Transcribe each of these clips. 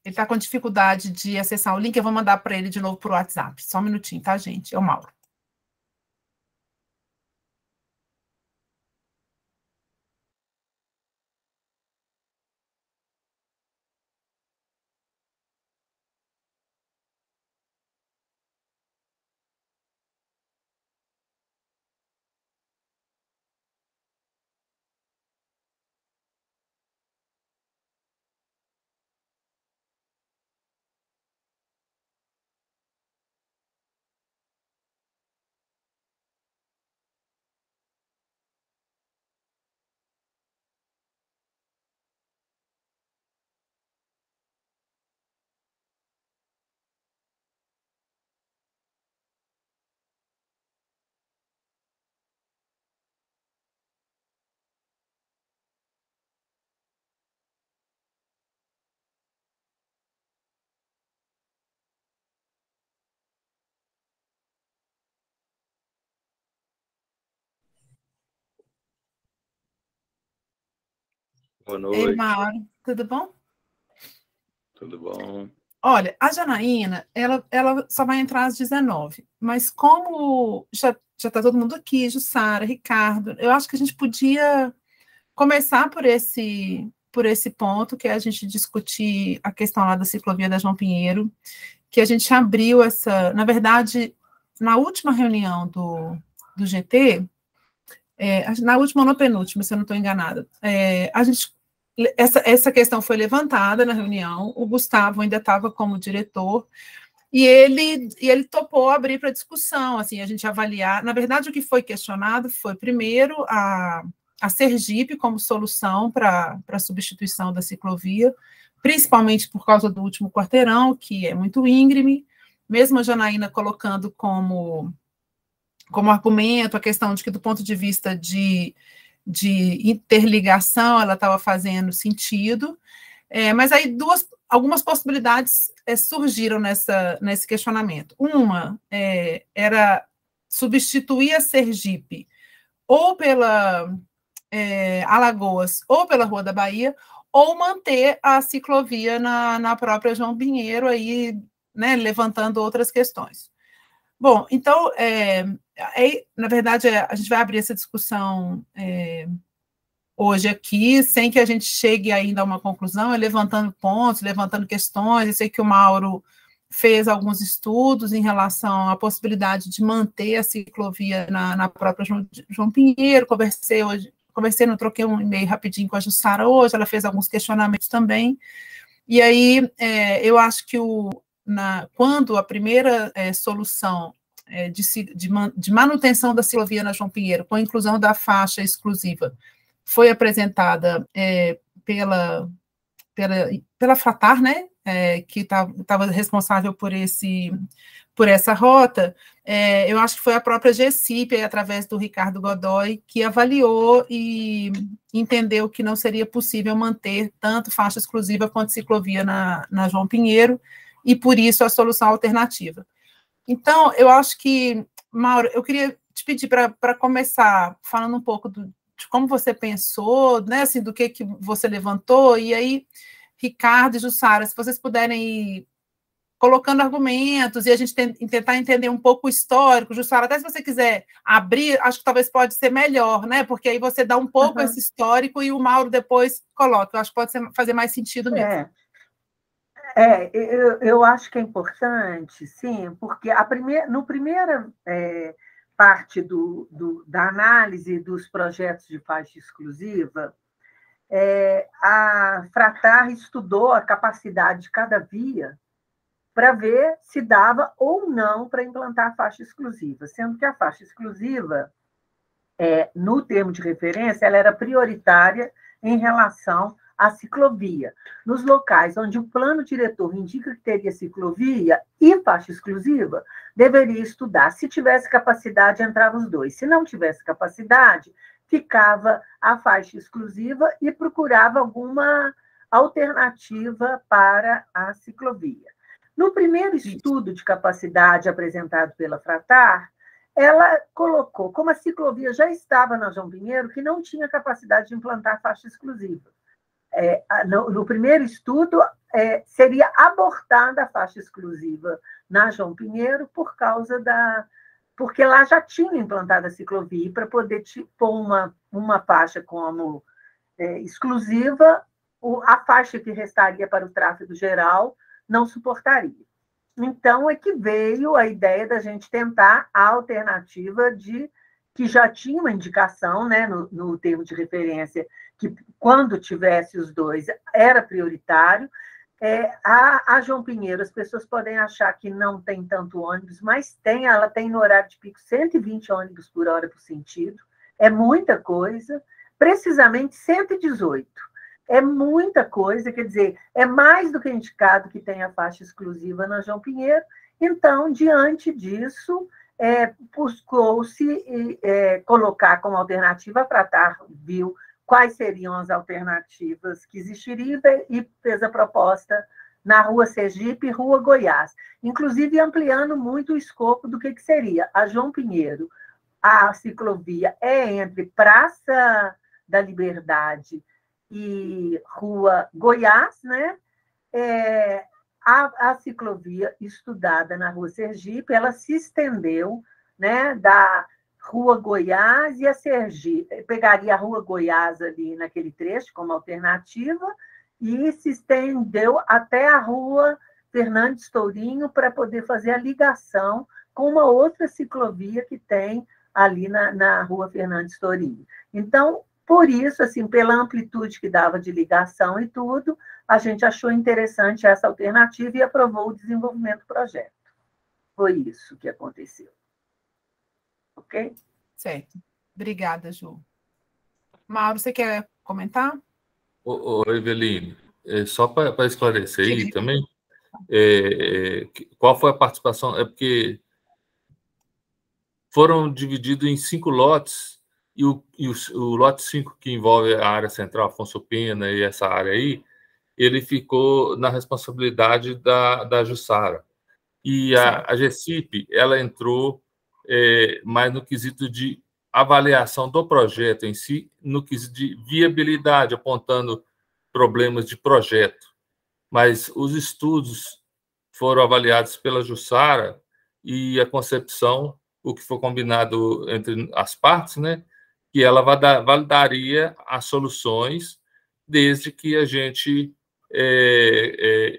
Ele está com dificuldade de acessar o link, eu vou mandar para ele de novo por WhatsApp. Só um minutinho, tá, gente? É o Mauro. Boa noite. Ei, Mauro, tudo bom? Tudo bom. Olha, a Janaína, ela só vai entrar às 19, mas como já está todo mundo aqui, Jussara, Ricardo, eu acho que a gente podia começar por esse ponto, que é a gente discutir a questão lá da ciclovia da João Pinheiro, que a gente abriu na verdade, na última reunião do GT, na última ou na penúltima, se eu não estou enganada, essa questão foi levantada na reunião, o Gustavo ainda estava como diretor, e ele topou abrir para discussão, assim, a gente avaliar. Na verdade, o que foi questionado foi, primeiro, a Sergipe como solução para a substituição da ciclovia, principalmente por causa do último quarteirão, que é muito íngreme, mesmo a Janaína colocando como argumento a questão de que, do ponto de vista de interligação, ela estava fazendo sentido, mas aí algumas possibilidades surgiram nesse questionamento. Uma era substituir a Sergipe ou pela Alagoas ou pela Rua da Bahia, ou manter a ciclovia na própria João Pinheiro, aí, né, levantando outras questões. Bom, então, na verdade, a gente vai abrir essa discussão hoje aqui, sem que a gente chegue ainda a uma conclusão, levantando pontos, levantando questões. Eu sei que o Mauro fez alguns estudos em relação à possibilidade de manter a ciclovia na própria João Pinheiro. Conversei, troquei um e-mail rapidinho com a Jussara hoje, ela fez alguns questionamentos também. E aí, eu acho que quando a primeira solução de manutenção da ciclovia na João Pinheiro, com a inclusão da faixa exclusiva, foi apresentada pela Fratar, né, que estava responsável por essa rota, eu acho que foi a própria GCIP, através do Ricardo Godoy, que avaliou e entendeu que não seria possível manter tanto faixa exclusiva quanto ciclovia na João Pinheiro, e por isso a solução alternativa. Então, eu acho que, Mauro, eu queria te pedir para começar falando um pouco de como você pensou, né, assim, do que você levantou, e aí, Ricardo e Jussara, se vocês puderem ir colocando argumentos e a gente tentar entender um pouco o histórico. Jussara, até se você quiser abrir, acho que talvez pode ser melhor, né? Porque aí você dá um pouco esse histórico e o Mauro depois coloca. Eu acho que pode fazer mais sentido mesmo. Eu acho que é importante, sim, porque no primeira parte da análise dos projetos de faixa exclusiva, a Fratar estudou a capacidade de cada via para ver se dava ou não para implantar a faixa exclusiva, sendo que a faixa exclusiva, no termo de referência, ela era prioritária em relação à ciclovia. Nos locais onde o plano diretor indica que teria ciclovia e faixa exclusiva, deveria estudar. Se tivesse capacidade, entrava os dois. Se não tivesse capacidade, ficava a faixa exclusiva e procurava alguma alternativa para a ciclovia. No primeiro estudo de capacidade apresentado pela Fratar, ela colocou, como a ciclovia já estava na João Pinheiro, que não tinha capacidade de implantar faixa exclusiva. no primeiro estudo, seria abortada a faixa exclusiva na João Pinheiro porque lá já tinha implantado a ciclovia, e para poder pôr uma faixa como exclusiva, a faixa que restaria para o tráfego geral não suportaria. Então, é que veio a ideia da gente tentar a alternativa que já tinha uma indicação, né, no termo de referência, que quando tivesse os dois era prioritário. A João Pinheiro, as pessoas podem achar que não tem tanto ônibus, mas ela tem no horário de pico 120 ônibus por hora por sentido, é muita coisa, precisamente 118. É muita coisa, quer dizer, é mais do que indicado que tenha faixa exclusiva na João Pinheiro. Então, diante disso, buscou-se colocar como alternativa, a Fratar viu quais seriam as alternativas que existiriam e fez a proposta na Rua Sergipe e Rua Goiás, inclusive ampliando muito o escopo do que seria a João Pinheiro. A ciclovia é entre Praça da Liberdade e Rua Goiás, né? A ciclovia estudada na Rua Sergipe, ela se estendeu, né, da Rua Goiás e a Sergipe, pegaria a Rua Goiás ali naquele trecho como alternativa e se estendeu até a Rua Fernandes Tourinho para poder fazer a ligação com uma outra ciclovia que tem ali na Rua Fernandes Tourinho. Então, por isso, assim, pela amplitude que dava de ligação e tudo, a gente achou interessante essa alternativa e aprovou o desenvolvimento do projeto. Foi isso que aconteceu. Ok? Certo. Obrigada, Ju. Mauro, você quer comentar? Ô, Eveline, só para esclarecer aí também, qual foi a participação? É porque foram divididos em 5 lotes, e o lote 5, que envolve a área central, Afonso Pena e essa área aí, ele ficou na responsabilidade da Jussara. E a GECIP, ela entrou mais no quesito de avaliação do projeto em si, no quesito de viabilidade, apontando problemas de projeto. Mas os estudos foram avaliados pela Jussara e a concepção, o que foi combinado entre as partes, né, que ela validaria as soluções desde que a gente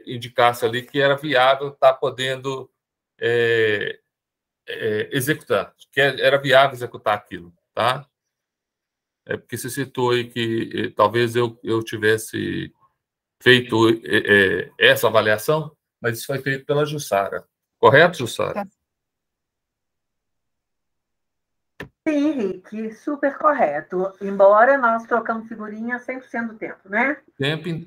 indicasse ali que era viável estar podendo executar, que era viável executar aquilo, tá? Porque você citou aí que talvez eu tivesse feito essa avaliação, mas isso foi feito pela Jussara. Correto, Jussara? Tá. Sim, Henrique, super correto. Embora nós trocamos figurinha 100% do tempo, né?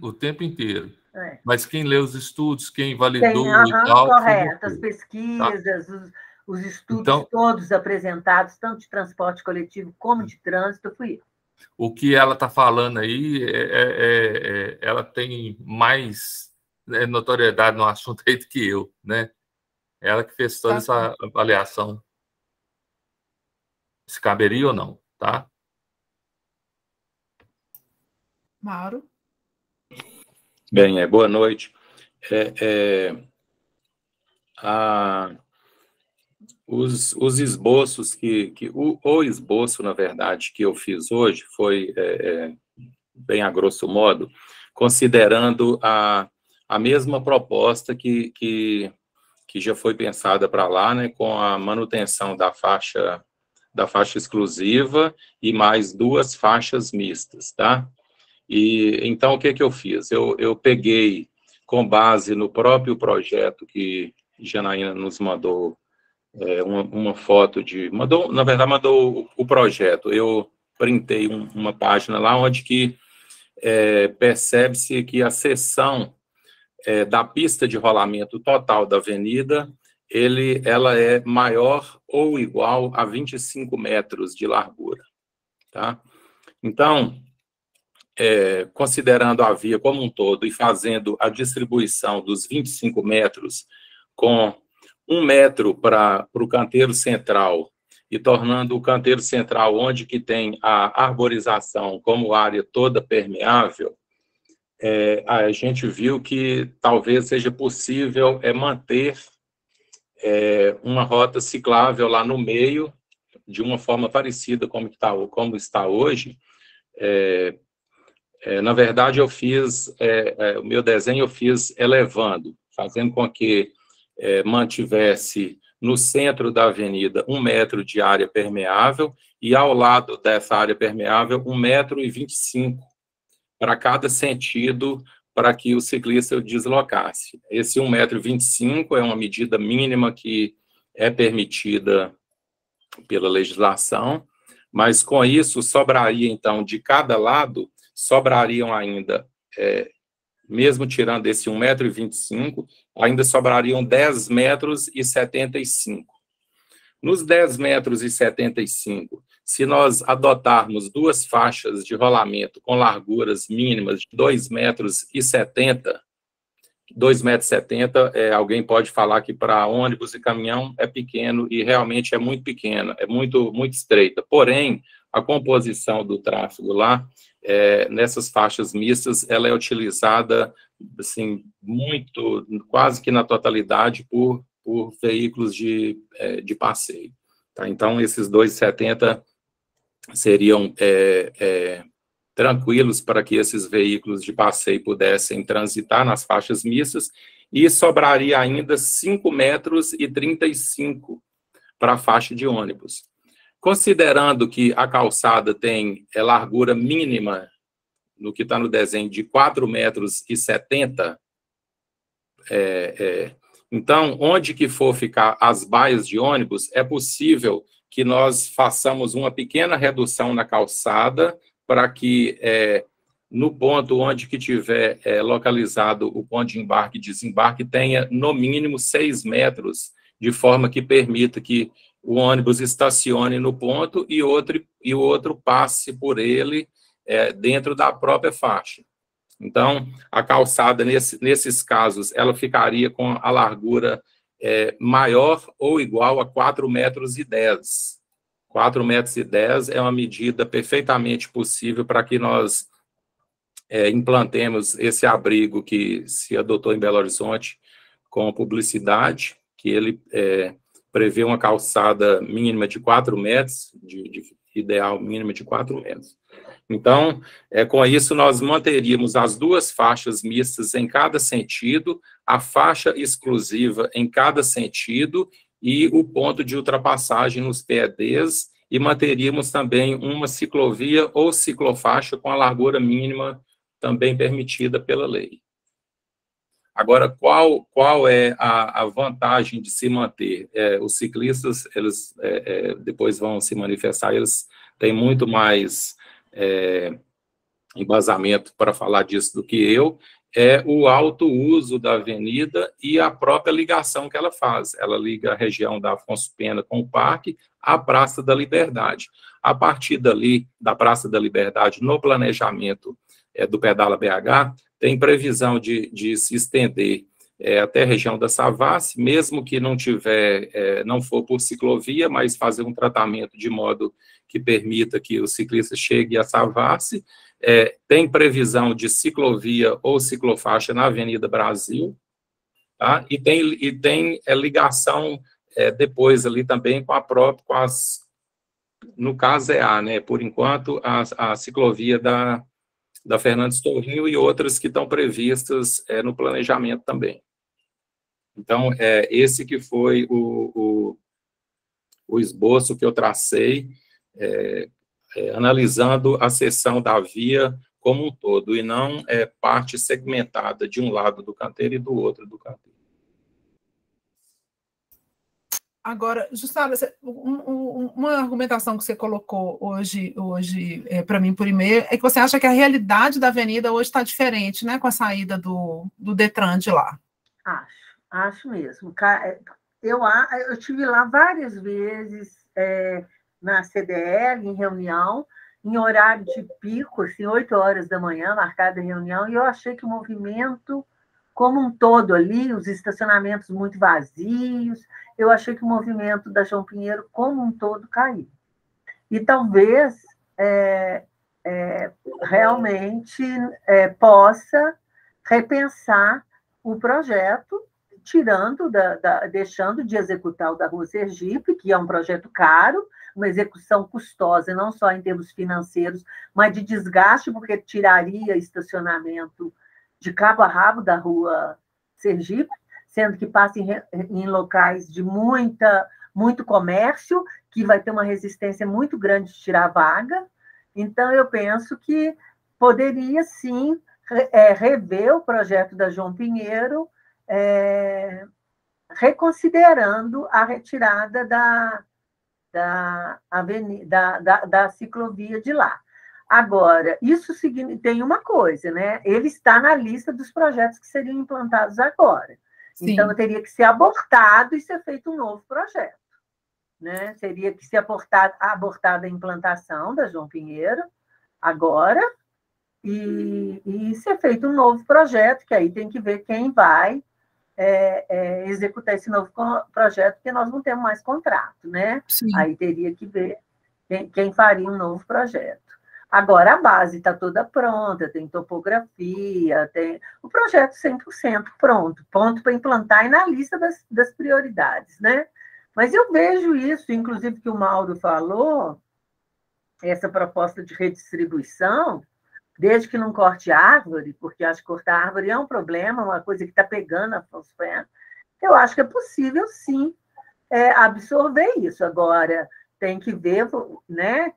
O tempo inteiro. Mas quem lê os estudos, quem validou e tal... Correto, as pesquisas, tá? Os estudos então, todos apresentados, tanto de transporte coletivo como de trânsito, fui eu. O que ela está falando aí, ela tem mais notoriedade no assunto aí do que eu, né? Ela que fez toda essa avaliação. Se caberia ou não, tá? Mauro? Bem, boa noite. Os esboços o esboço, na verdade, que eu fiz hoje foi, bem a grosso modo, considerando a mesma proposta que já foi pensada para lá, né, com a manutenção da faixa exclusiva e mais 2 faixas mistas, tá? E então o que eu fiz? Eu peguei, com base no próprio projeto que Janaína nos mandou, uma foto na verdade mandou o projeto. Eu printei uma página lá onde que percebe-se que a seção da pista de rolamento total da avenida, ela é maior ou igual a 25 metros de largura, tá? Então, considerando a via como um todo e fazendo a distribuição dos 25 metros com 1 metro para o canteiro central e tornando o canteiro central onde que tem a arborização como área toda permeável, a gente viu que talvez seja possível manter uma rota ciclável lá no meio, de uma forma parecida como está hoje. Na verdade, eu fiz, o meu desenho eu fiz elevando, fazendo com que mantivesse no centro da avenida 1 metro de área permeável e ao lado dessa área permeável 1,25 m para cada sentido para que o ciclista deslocasse. Esse 1,25 m é uma medida mínima que é permitida pela legislação, mas com isso sobraria, então, de cada lado, sobrariam ainda, mesmo tirando esse 1,25 m, ainda sobrariam 10,75 m. Nos 10,75 m, se nós adotarmos 2 faixas de rolamento com larguras mínimas de 2,70 m, 2,70 m, alguém pode falar que para ônibus e caminhão é pequeno, e realmente é muito pequeno, é muito, muito estreita. Porém, a composição do tráfego lá, nessas faixas mistas, ela é utilizada, assim, muito, quase que na totalidade, por veículos de passeio. Tá? Então, esses 2,70 seriam tranquilos para que esses veículos de passeio pudessem transitar nas faixas mistas, e sobraria ainda 5,35 m para a faixa de ônibus. Considerando que a calçada tem largura mínima, no que está no desenho, de 4,70 m, então, onde que for ficar as baias de ônibus, é possível que nós façamos uma pequena redução na calçada para que, no ponto onde que tiver localizado o ponto de embarque e desembarque, tenha, no mínimo, 6 metros, de forma que permita que o ônibus estacione no ponto e o outro passe por ele dentro da própria faixa. Então, a calçada, nesses casos, ela ficaria com a largura maior ou igual a 4,10 metros. 4,10 metros é uma medida perfeitamente possível para que nós implantemos esse abrigo que se adotou em Belo Horizonte com publicidade, que ele prevê uma calçada mínima de 4 metros, de ideal mínima de 4 metros. Então, com isso, nós manteríamos as 2 faixas mistas em cada sentido, a faixa exclusiva em cada sentido e o ponto de ultrapassagem nos PEDs, e manteríamos também uma ciclovia ou ciclofaixa com a largura mínima também permitida pela lei. Agora, qual é a vantagem de se manter? Os ciclistas, eles depois vão se manifestar, eles têm muito mais embasamento para falar disso do que eu, o alto uso da avenida e a própria ligação que ela faz. Ela liga a região da Afonso Pena com o Parque à Praça da Liberdade. A partir dali, da Praça da Liberdade, no planejamento do Pedala BH, tem previsão de se estender até a região da Savassi, mesmo que não for por ciclovia, mas fazer um tratamento de modo que permita que o ciclista chegue a Savassi. Tem previsão de ciclovia ou ciclofaixa na Avenida Brasil, tá? E tem ligação depois ali também com no caso né? Por enquanto, a ciclovia da Fernandes Torrinho e outras que estão previstas no planejamento também. Então, esse que foi o esboço que eu tracei, analisando a seção da via como um todo, e não parte segmentada de um lado do canteiro e do outro do canteiro. Agora, Jussara, uma argumentação que você colocou hoje para mim por e-mail é que você acha que a realidade da avenida hoje está diferente, né, com a saída do Detran de lá. Acho mesmo. Eu estive lá várias vezes na CDL, em reunião, em horário de pico, assim, 8 horas da manhã, marcada a reunião, e eu achei que o movimento como um todo ali, os estacionamentos muito vazios, eu achei que o movimento da João Pinheiro como um todo caiu. E talvez, realmente possa repensar o projeto, deixando de executar o da Rua Sergipe, que é um projeto caro, uma execução custosa, não só em termos financeiros, mas de desgaste, porque tiraria estacionamento de cabo a rabo da Rua Sergipe, sendo que passa em locais de muito comércio, que vai ter uma resistência muito grande de tirar vaga. Então, eu penso que poderia, sim, rever o projeto da João Pinheiro, reconsiderando a retirada da ciclovia de lá. Agora, isso tem uma coisa, né? Ele está na lista dos projetos que seriam implantados agora. Sim. Então, teria que ser abortado e ser feito um novo projeto. Né? Teria que ser abortada a implantação da João Pinheiro agora e ser feito um novo projeto, que aí tem que ver quem vai executar esse novo projeto, porque nós não temos mais contrato, né? Sim. Aí teria que ver quem faria um novo projeto. Agora, a base está toda pronta, tem topografia, tem o projeto 100% pronto para implantar e na lista das prioridades, né? Mas eu vejo isso, inclusive, que o Mauro falou, essa proposta de redistribuição, desde que não corte árvore, porque acho que cortar árvore é um problema, uma coisa que está pegando a atmosfera, eu acho que é possível, sim, absorver isso. Agora, tem que ver, né,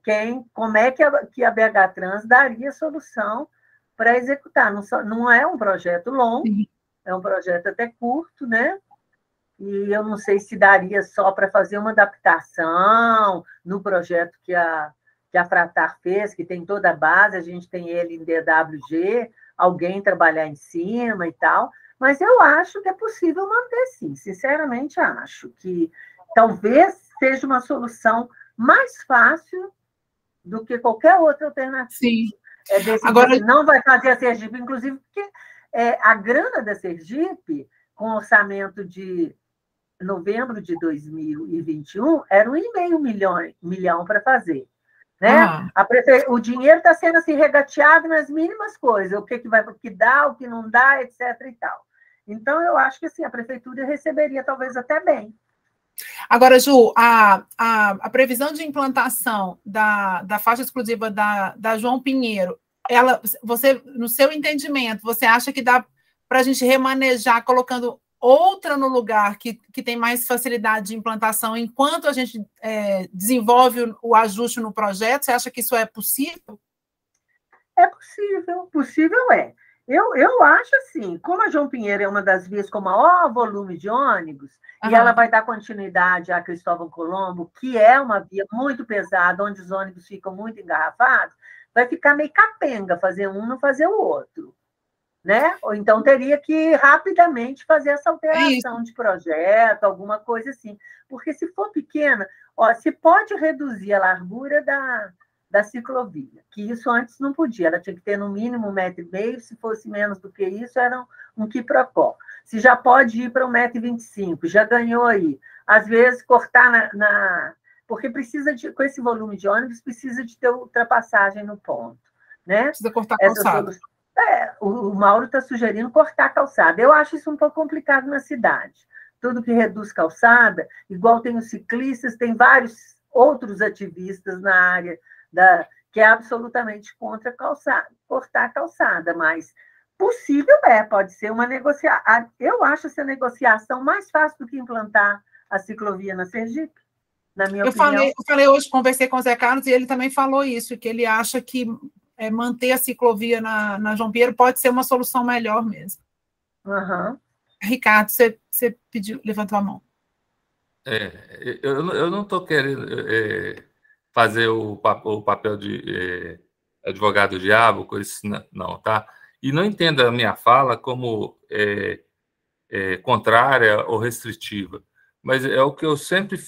como é que a BH Trans daria solução para executar. Não é um projeto longo, é um projeto até curto, né? E eu não sei se daria só para fazer uma adaptação no projeto que a Fratar fez, que tem toda a base, a gente tem ele em DWG, alguém trabalhar em cima e tal, mas eu acho que é possível manter, sim. Sinceramente, acho que talvez seja uma solução mais fácil do que qualquer outra alternativa. Sim. Agora, não vai fazer a Sergipe, inclusive, porque a grana da Sergipe, com orçamento de novembro de 2021, era 1,5 milhão para fazer. Né? O dinheiro está sendo assim, regateado nas mínimas coisas, o que vai dar, o que não dá, etc. e tal. Então, eu acho que assim, a prefeitura receberia talvez até bem. Agora, Ju, a previsão de implantação da faixa exclusiva da João Pinheiro, você, no seu entendimento, você acha que dá para a gente remanejar colocando outra no lugar que tem mais facilidade de implantação enquanto a gente desenvolve o ajuste no projeto? Você acha que isso é possível? É possível, possível é. Eu acho assim, como a João Pinheiro é uma das vias com maior volume de ônibus, e ela vai dar continuidade a Cristóvão Colombo, que é uma via muito pesada, onde os ônibus ficam muito engarrafados, vai ficar meio capenga fazer um, não fazer o outro. Né? Ou então teria que rapidamente fazer essa alteração de projeto, alguma coisa assim. Porque se for pequena, se pode reduzir a largura da ciclovia, que isso antes não podia, ela tinha que ter no mínimo 1,5 m, se fosse menos do que isso, era um quiprocó. Se já pode ir para 1,25 m, já ganhou aí. Às vezes, cortar porque precisa com esse volume de ônibus, precisa de ter ultrapassagem no ponto. Né? Precisa cortar calçada. O Mauro está sugerindo cortar a calçada. Eu acho isso um pouco complicado na cidade. Tudo que reduz calçada, igual tem os ciclistas, tem vários outros ativistas na área que é absolutamente contra cortar a calçada, mas possível pode ser uma negociação. Eu acho essa negociação mais fácil do que implantar a ciclovia na Sergipe, na minha opinião. Eu falei hoje, conversei com o Zé Carlos, e ele também falou isso, que ele acha que manter a ciclovia na João Pinheiro pode ser uma solução melhor mesmo. Uhum. Ricardo, você levantou a mão. Eu não estou querendo fazer o papel de advogado diabo com isso, não, tá? E não entenda a minha fala como contrária ou restritiva, mas é o que eu sempre,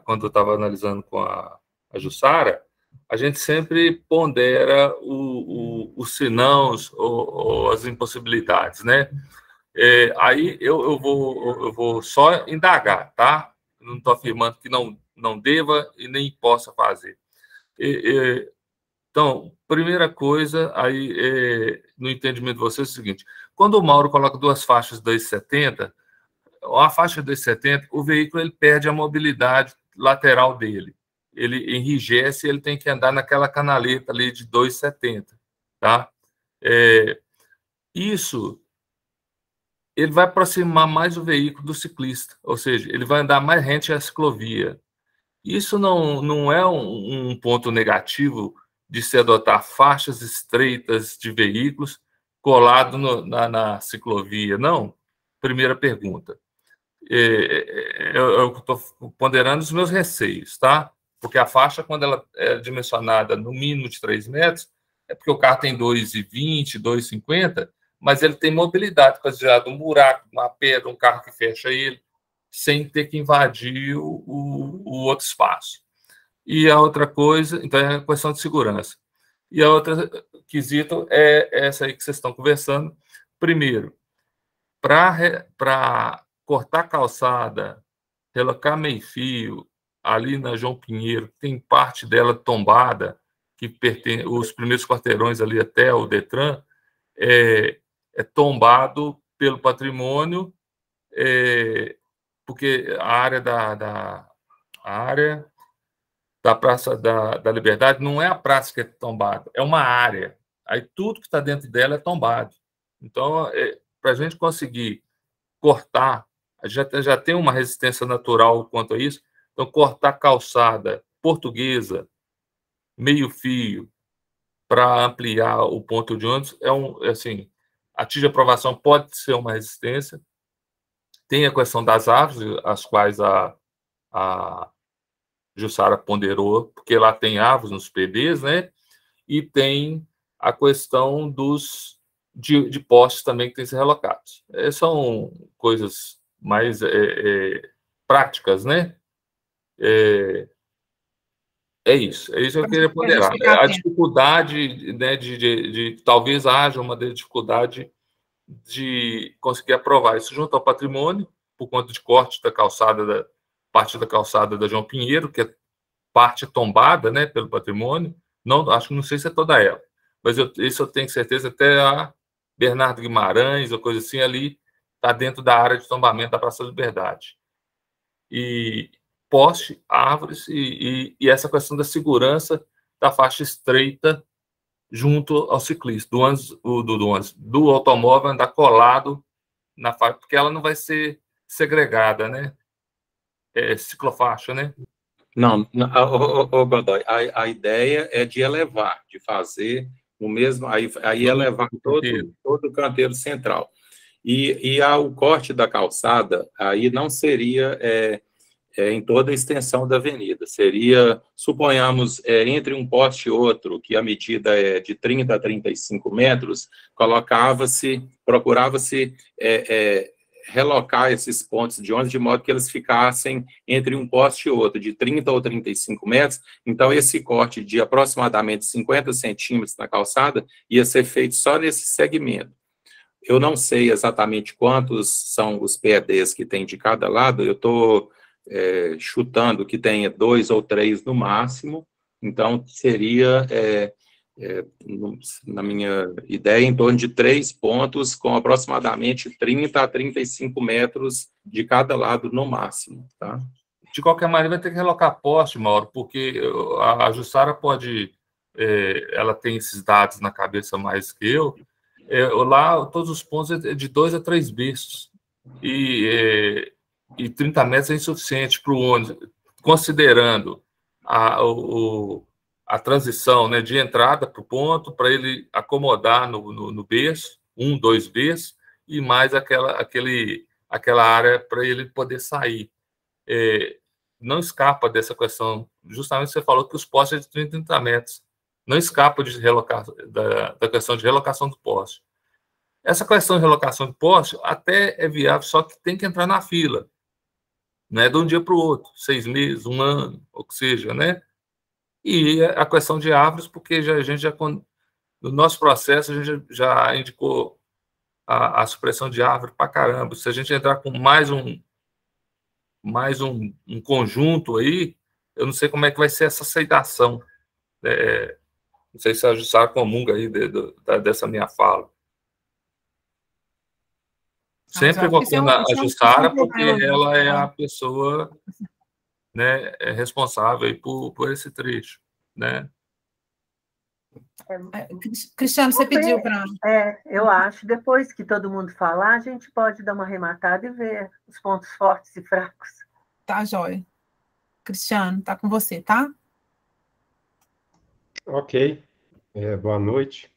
quando eu estava analisando com a Jussara, a gente sempre pondera os senãos ou as impossibilidades, né? Aí eu vou só indagar, tá? Não estou afirmando que não deva e nem possa fazer. Então, primeira coisa, aí, no entendimento de vocês, é o seguinte: quando o Mauro coloca duas faixas 2,70, a faixa 2,70, o veículo ele perde a mobilidade lateral dele. Ele enrijece e ele tem que andar naquela canaleta ali de 2,70, tá? Isso, ele vai aproximar mais o veículo do ciclista, ou seja, ele vai andar mais rente à ciclovia. Isso não é um ponto negativo de se adotar faixas estreitas de veículos colado na ciclovia, não? Primeira pergunta. Eu estou ponderando os meus receios, tá? Porque a faixa, quando ela é dimensionada no mínimo de 3 metros, é porque o carro tem 2,20, 2,50, mas ele tem mobilidade para desviar de um buraco, uma pedra, um carro que fecha ele, sem ter que invadir o outro espaço. E a outra coisa, então, é a questão de segurança. E a outra quesito é essa aí que vocês estão conversando. Primeiro, para cortar calçada, relocar meio-fio, ali na João Pinheiro, tem parte dela tombada, que pertence, os primeiros quarteirões ali até o Detran, é tombado pelo patrimônio, porque a área da Praça da Liberdade não é a praça que é tombada, é uma área. Aí tudo que está dentro dela é tombado. Então, para a gente conseguir cortar, já tem uma resistência natural quanto a isso, então cortar calçada portuguesa, meio-fio, para ampliar o ponto de ônibus, assim, atinge a aprovação, pode ser uma resistência. Tem a questão das árvores, as quais a Jussara ponderou, porque lá tem árvores nos PDs, né? E tem a questão de postes também que têm que ser relocados. São coisas mais práticas, né? Isso que eu queria ponderar. A dificuldade, né, de talvez haja uma dificuldade de conseguir aprovar isso junto ao patrimônio, por conta de corte da calçada, parte da calçada da João Pinheiro, que é parte tombada, né, pelo patrimônio. Não sei se é toda ela, mas isso eu tenho certeza, até a Bernardo Guimarães, ou coisa assim, ali está dentro da área de tombamento da Praça da Liberdade. E poste, árvores e essa questão da segurança da faixa estreita junto ao ciclista, do automóvel andar colado na faixa, porque ela não vai ser segregada, né? Ciclofaixa, né? Não, Godoy, a ideia é de elevar, de fazer o mesmo, aí elevar todo o canteiro central. E o corte da calçada, aí não seria em toda a extensão da avenida, seria, suponhamos, entre um poste e outro, que a medida é de 30 a 35 metros, procurava-se relocar esses pontos de ônibus de modo que eles ficassem entre um poste e outro, de 30 ou 35 metros. Então, esse corte de aproximadamente 50 centímetros na calçada ia ser feito só nesse segmento. Eu não sei exatamente quantos são os PEDs que tem de cada lado, eu estou chutando que tenha 2 ou 3 no máximo, então seria, na minha ideia, em torno de 3 pontos, com aproximadamente 30 a 35 metros de cada lado no máximo, tá? De qualquer maneira, vai ter que relocar poste, Mauro, porque a Jussara pode, ela tem esses dados na cabeça mais que eu, lá todos os pontos é de 2 a 3 berços, e 30 metros é insuficiente para o ônibus, considerando a transição, né, de entrada para o ponto, para ele acomodar no berço, 1, 2 berços, e mais aquela área para ele poder sair. Não escapa dessa questão, justamente você falou que os postes é de 30 metros, não escapa de da questão de relocação do poste. Essa questão de relocação de poste até é viável, só que tem que entrar na fila. Não é de um dia para o outro, 6 meses, 1 ano, ou que seja, né? E a questão de árvores, porque no nosso processo, a gente já indicou a supressão de árvore para caramba. Se a gente entrar com mais um conjunto aí, eu não sei como é que vai ser essa aceitação Não sei se a Jussara comunga aí dessa minha fala. Sempre evocando a Jussara, porque ela é a pessoa, né, responsável aí por esse trecho, né? Cristiano, você pediu para... eu acho, depois que todo mundo falar, a gente pode dar uma arrematada e ver os pontos fortes e fracos. Tá, joia. Cristiano, tá com você, tá? Ok. Boa noite.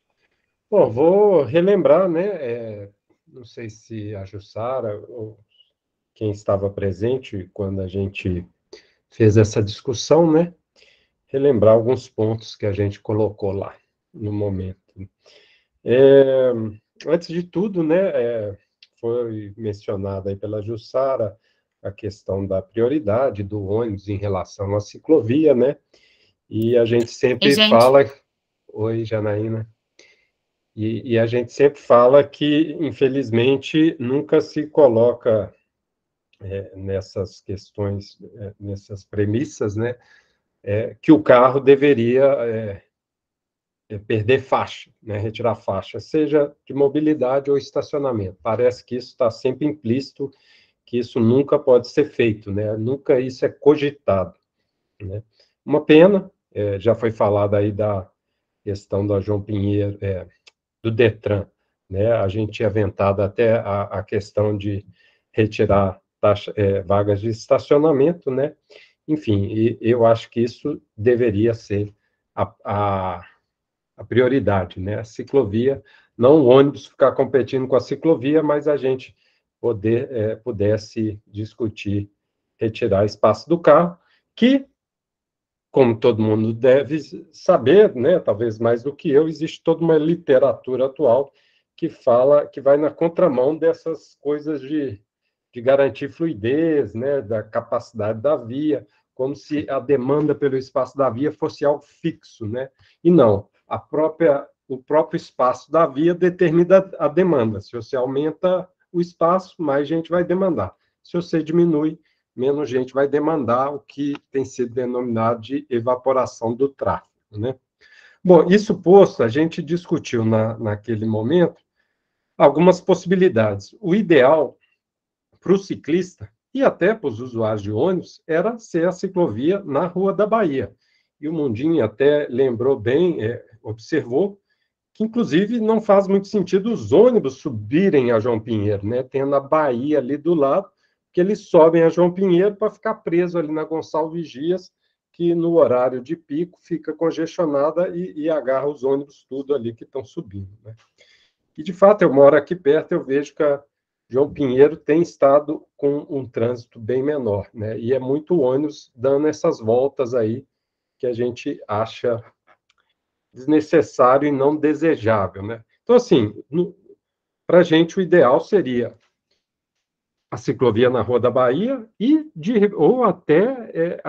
Bom, vou relembrar, né? Não sei se a Jussara ou quem estava presente quando a gente fez essa discussão, né? Relembrar alguns pontos que a gente colocou lá no momento. Antes de tudo, né? Foi mencionada aí pela Jussara a questão da prioridade do ônibus em relação à ciclovia, né? E a gente sempre fala... Oi, Janaína. E a gente sempre fala que, infelizmente, nunca se coloca nessas questões, nessas premissas, né, que o carro deveria perder faixa, né, retirar faixa, seja de mobilidade ou estacionamento. Parece que isso está sempre implícito, que isso nunca pode ser feito, né, nunca isso é cogitado, né. Uma pena, já foi falado aí da questão da João Pinheiro, do DETRAN, né? A gente tinha aventado até a questão de retirar vagas de estacionamento, né? Enfim, eu acho que isso deveria ser a prioridade, né? A ciclovia, não o ônibus ficar competindo com a ciclovia, mas a gente pudesse discutir retirar espaço do carro, que, como todo mundo deve saber, né, talvez mais do que eu, existe toda uma literatura atual que fala, que vai na contramão dessas coisas de garantir fluidez, né, da capacidade da via, como se a demanda pelo espaço da via fosse algo fixo, né? E não, o próprio espaço da via determina a demanda. Se você aumenta o espaço, mais gente vai demandar. Se você diminui, menos gente vai demandar o que tem sido denominado de evaporação do tráfego, né? Bom, isso posto, a gente discutiu naquele momento algumas possibilidades. O ideal para o ciclista e até para os usuários de ônibus era ser a ciclovia na Rua da Bahia. E o Mundinho até lembrou bem, observou, que inclusive não faz muito sentido os ônibus subirem a João Pinheiro, né? Tendo a Bahia ali do lado, que eles sobem a João Pinheiro para ficar preso ali na Gonçalves Dias, que no horário de pico fica congestionada e agarra os ônibus tudo ali que estão subindo, né? E, de fato, eu moro aqui perto, eu vejo que a João Pinheiro tem estado com um trânsito bem menor, né? E é muito ônibus dando essas voltas aí que a gente acha desnecessário e não desejável, né? Então, assim, para a gente o ideal seria a ciclovia na Rua da Bahia ou até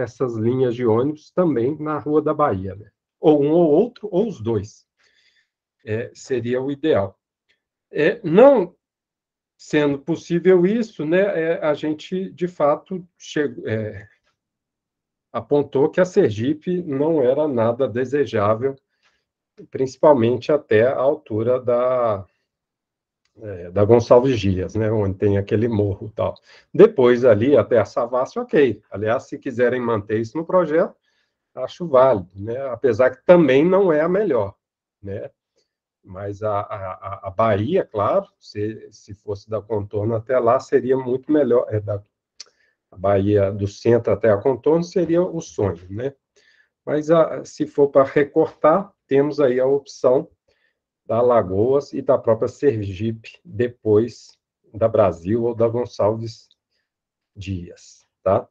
essas linhas de ônibus também na Rua da Bahia, né? Ou um ou outro, ou os dois. Seria o ideal. Não sendo possível isso, né, a gente, de fato, apontou que a Sergipe não era nada desejável, principalmente até a altura da Gonçalves Dias, né, onde tem aquele morro e tal. Depois, ali, até a Savassi, ok. Aliás, se quiserem manter isso no projeto, acho válido, né, apesar que também não é a melhor, né. Mas a Bahia, claro, se fosse da Contorno até lá, seria muito melhor. A Bahia do centro até a Contorno seria o sonho, né? Mas se for para recortar, temos aí a opção da Alagoas e da própria Sergipe, depois da Brasil ou da Gonçalves Dias, tá?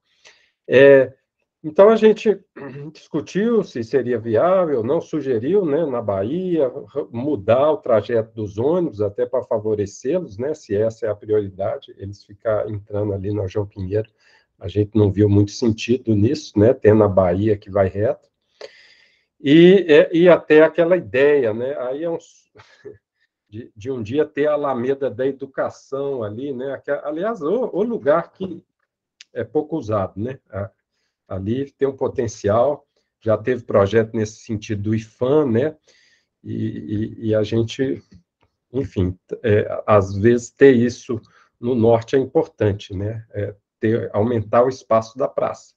Então, a gente discutiu se seria viável, não sugeriu, né, na Bahia, mudar o trajeto dos ônibus até para favorecê-los, né, se essa é a prioridade, eles ficar entrando ali na João Pinheiro. A gente não viu muito sentido nisso, né, tendo a Bahia que vai reto. E até aquela ideia, né, aí de um dia ter a Alameda da Educação ali, né, aliás, o lugar que é pouco usado, né, ali tem um potencial, já teve projeto nesse sentido do IFAM, né? E a gente, enfim, às vezes ter isso no norte é importante, né? Aumentar o espaço da praça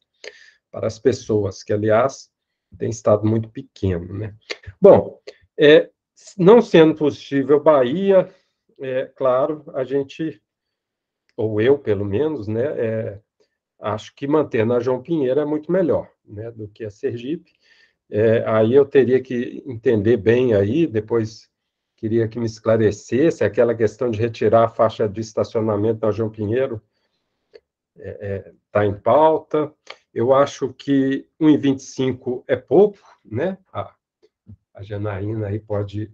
para as pessoas, que, aliás, tem estado muito pequeno, né? Bom, não sendo possível Bahia, claro, a gente, ou eu, pelo menos, né, acho que manter na João Pinheiro é muito melhor, né, do que a Sergipe. Aí eu teria que entender bem aí, depois queria que me esclarecesse aquela questão de retirar a faixa de estacionamento na João Pinheiro, está em pauta. Eu acho que 1,25 é pouco, né? A Janaína aí pode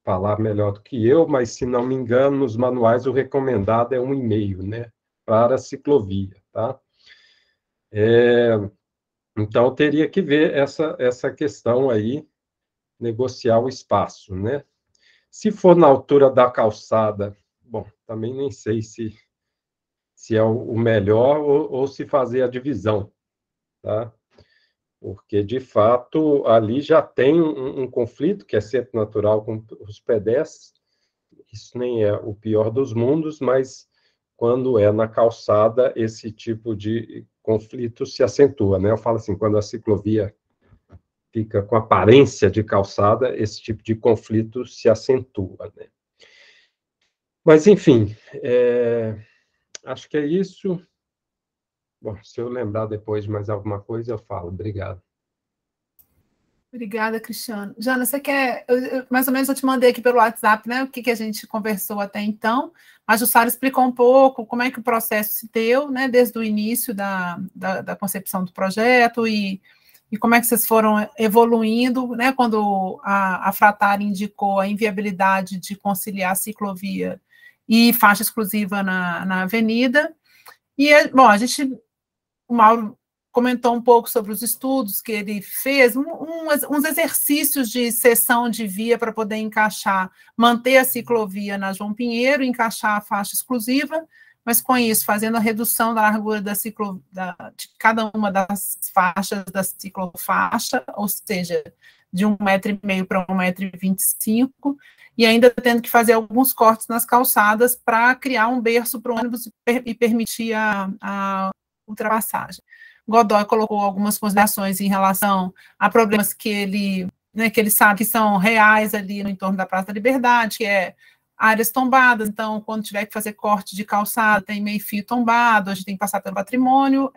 falar melhor do que eu, mas, se não me engano, nos manuais o recomendado é 1,5, né? Para a ciclovia, tá? Então, teria que ver essa questão aí, negociar o espaço, né? Se for na altura da calçada, bom, também nem sei se é o melhor ou se fazer a divisão, tá? Porque, de fato, ali já tem um conflito, que é centro natural com os pedestres. Isso nem é o pior dos mundos, mas quando é na calçada, esse tipo de conflito se acentua, né? Eu falo assim, quando a ciclovia fica com aparência de calçada, esse tipo de conflito se acentua, né? Mas, enfim, acho que é isso. Bom, se eu lembrar depois de mais alguma coisa, eu falo. Obrigado. Obrigada, Cristiano. Jana, você quer... mais ou menos eu te mandei aqui pelo WhatsApp, né, o que a gente conversou até então. A Jussara explicou um pouco como é que o processo se deu, né, desde o início da concepção do projeto e como é que vocês foram evoluindo, né, quando a Fratar indicou a inviabilidade de conciliar ciclovia e faixa exclusiva na avenida. E, bom, o Mauro comentou um pouco sobre os estudos que ele fez, uns exercícios de seção de via para poder encaixar, manter a ciclovia na João Pinheiro, encaixar a faixa exclusiva, mas com isso, fazendo a redução da largura de cada uma das faixas da ciclofaixa, ou seja, de 1,5 m para 1,25 m, e ainda tendo que fazer alguns cortes nas calçadas para criar um berço para o ônibus e permitir a ultrapassagem. Godoy colocou algumas considerações em relação a problemas que ele sabe que são reais ali no entorno da Praça da Liberdade, que é áreas tombadas, então, quando tiver que fazer corte de calçada, tem meio fio tombado, a gente tem que passar pelo patrimônio,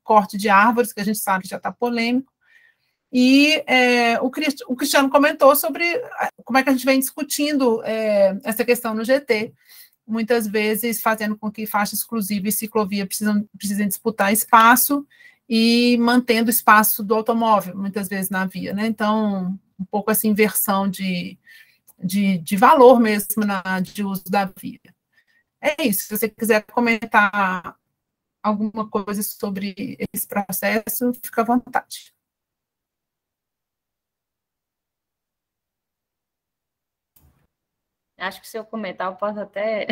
corte de árvores, que a gente sabe que já está polêmico, e o Cristiano comentou sobre como é que a gente vem discutindo essa questão no GT, muitas vezes fazendo com que faixa exclusiva e ciclovia precisem disputar espaço e mantendo o espaço do automóvel, muitas vezes na via, né? Então, um pouco essa inversão de valor mesmo de uso da via. É isso, se você quiser comentar alguma coisa sobre esse processo, fica à vontade. Acho que se eu comentar, eu posso até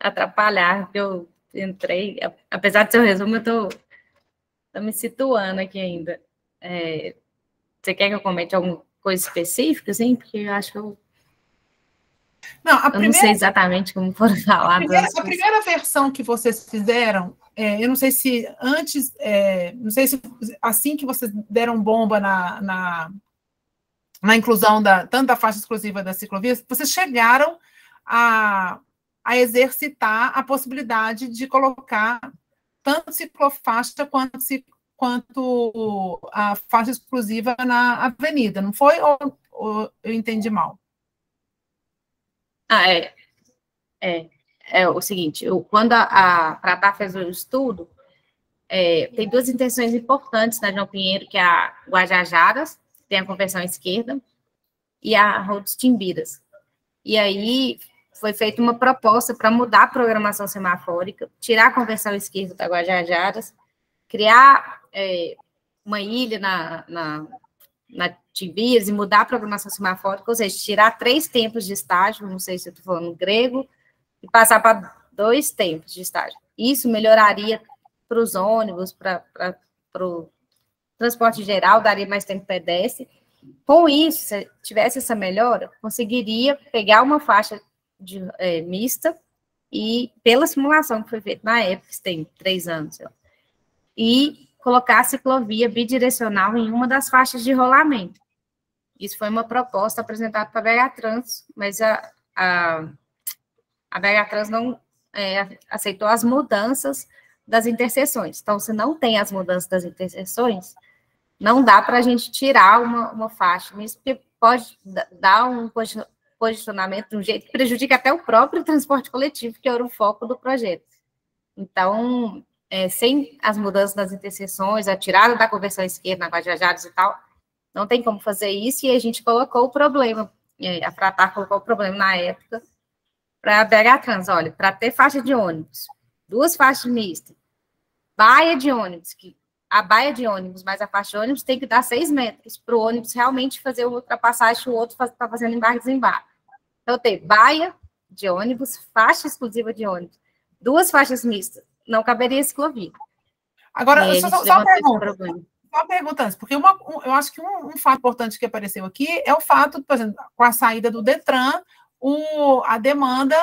atrapalhar, porque eu entrei, apesar do seu resumo, eu estou me situando aqui ainda. Você quer que eu comente alguma coisa específica, assim? Porque eu acho que eu não sei exatamente como foram faladas. A primeira versão que vocês fizeram, eu não sei se antes, não sei se assim que vocês deram bomba na inclusão tanto da faixa exclusiva da ciclovia, vocês chegaram a exercitar a possibilidade de colocar tanto ciclofaixa quanto a faixa exclusiva na avenida, não foi? Ou eu entendi mal? É o seguinte, quando a Fratar fez o estudo, tem duas intenções importantes na João Pinheiro, que é a Guajajaras, tem a conversão à esquerda, e a Rodos Timbiras. E aí foi feita uma proposta para mudar a programação semafórica, tirar a conversão à esquerda da Guajajaras, criar uma ilha na Timbiras e mudar a programação semafórica, ou seja, tirar 3 tempos de estágio, não sei se eu estou falando grego, e passar para 2 tempos de estágio. Isso melhoraria para os ônibus, para transporte geral, daria mais tempo pedestre. Com isso, se tivesse essa melhora, conseguiria pegar uma faixa mista e, pela simulação que foi feita na época, que tem 3 anos, e colocar a ciclovia bidirecional em uma das faixas de rolamento. Isso foi uma proposta apresentada para a BH-Trans, mas a BH-Trans não aceitou as mudanças das interseções. Então, se não tem as mudanças das interseções, não dá para a gente tirar uma faixa, mesmo porque pode dar um posicionamento de um jeito que prejudica até o próprio transporte coletivo, que era o foco do projeto. Então, sem as mudanças das interseções, a tirada da conversão esquerda na Guajajaras e tal, não tem como fazer isso, e a gente colocou o problema, a Fratar colocou o problema na época para a BH-Trans, olha, para ter faixa de ônibus, 2 faixas mistas, baia de ônibus, que a baia de ônibus mais a faixa de ônibus tem que dar 6 metros para o ônibus realmente fazer uma ultrapassagem, o outro está fazendo embarque e desembarque. Então, ter baia de ônibus, faixa exclusiva de ônibus, 2 faixas mistas, não caberia ciclovia. Agora, só uma pergunta. Só perguntando, porque eu acho que um fato importante que apareceu aqui é o fato, por exemplo, com a saída do Detran, a demanda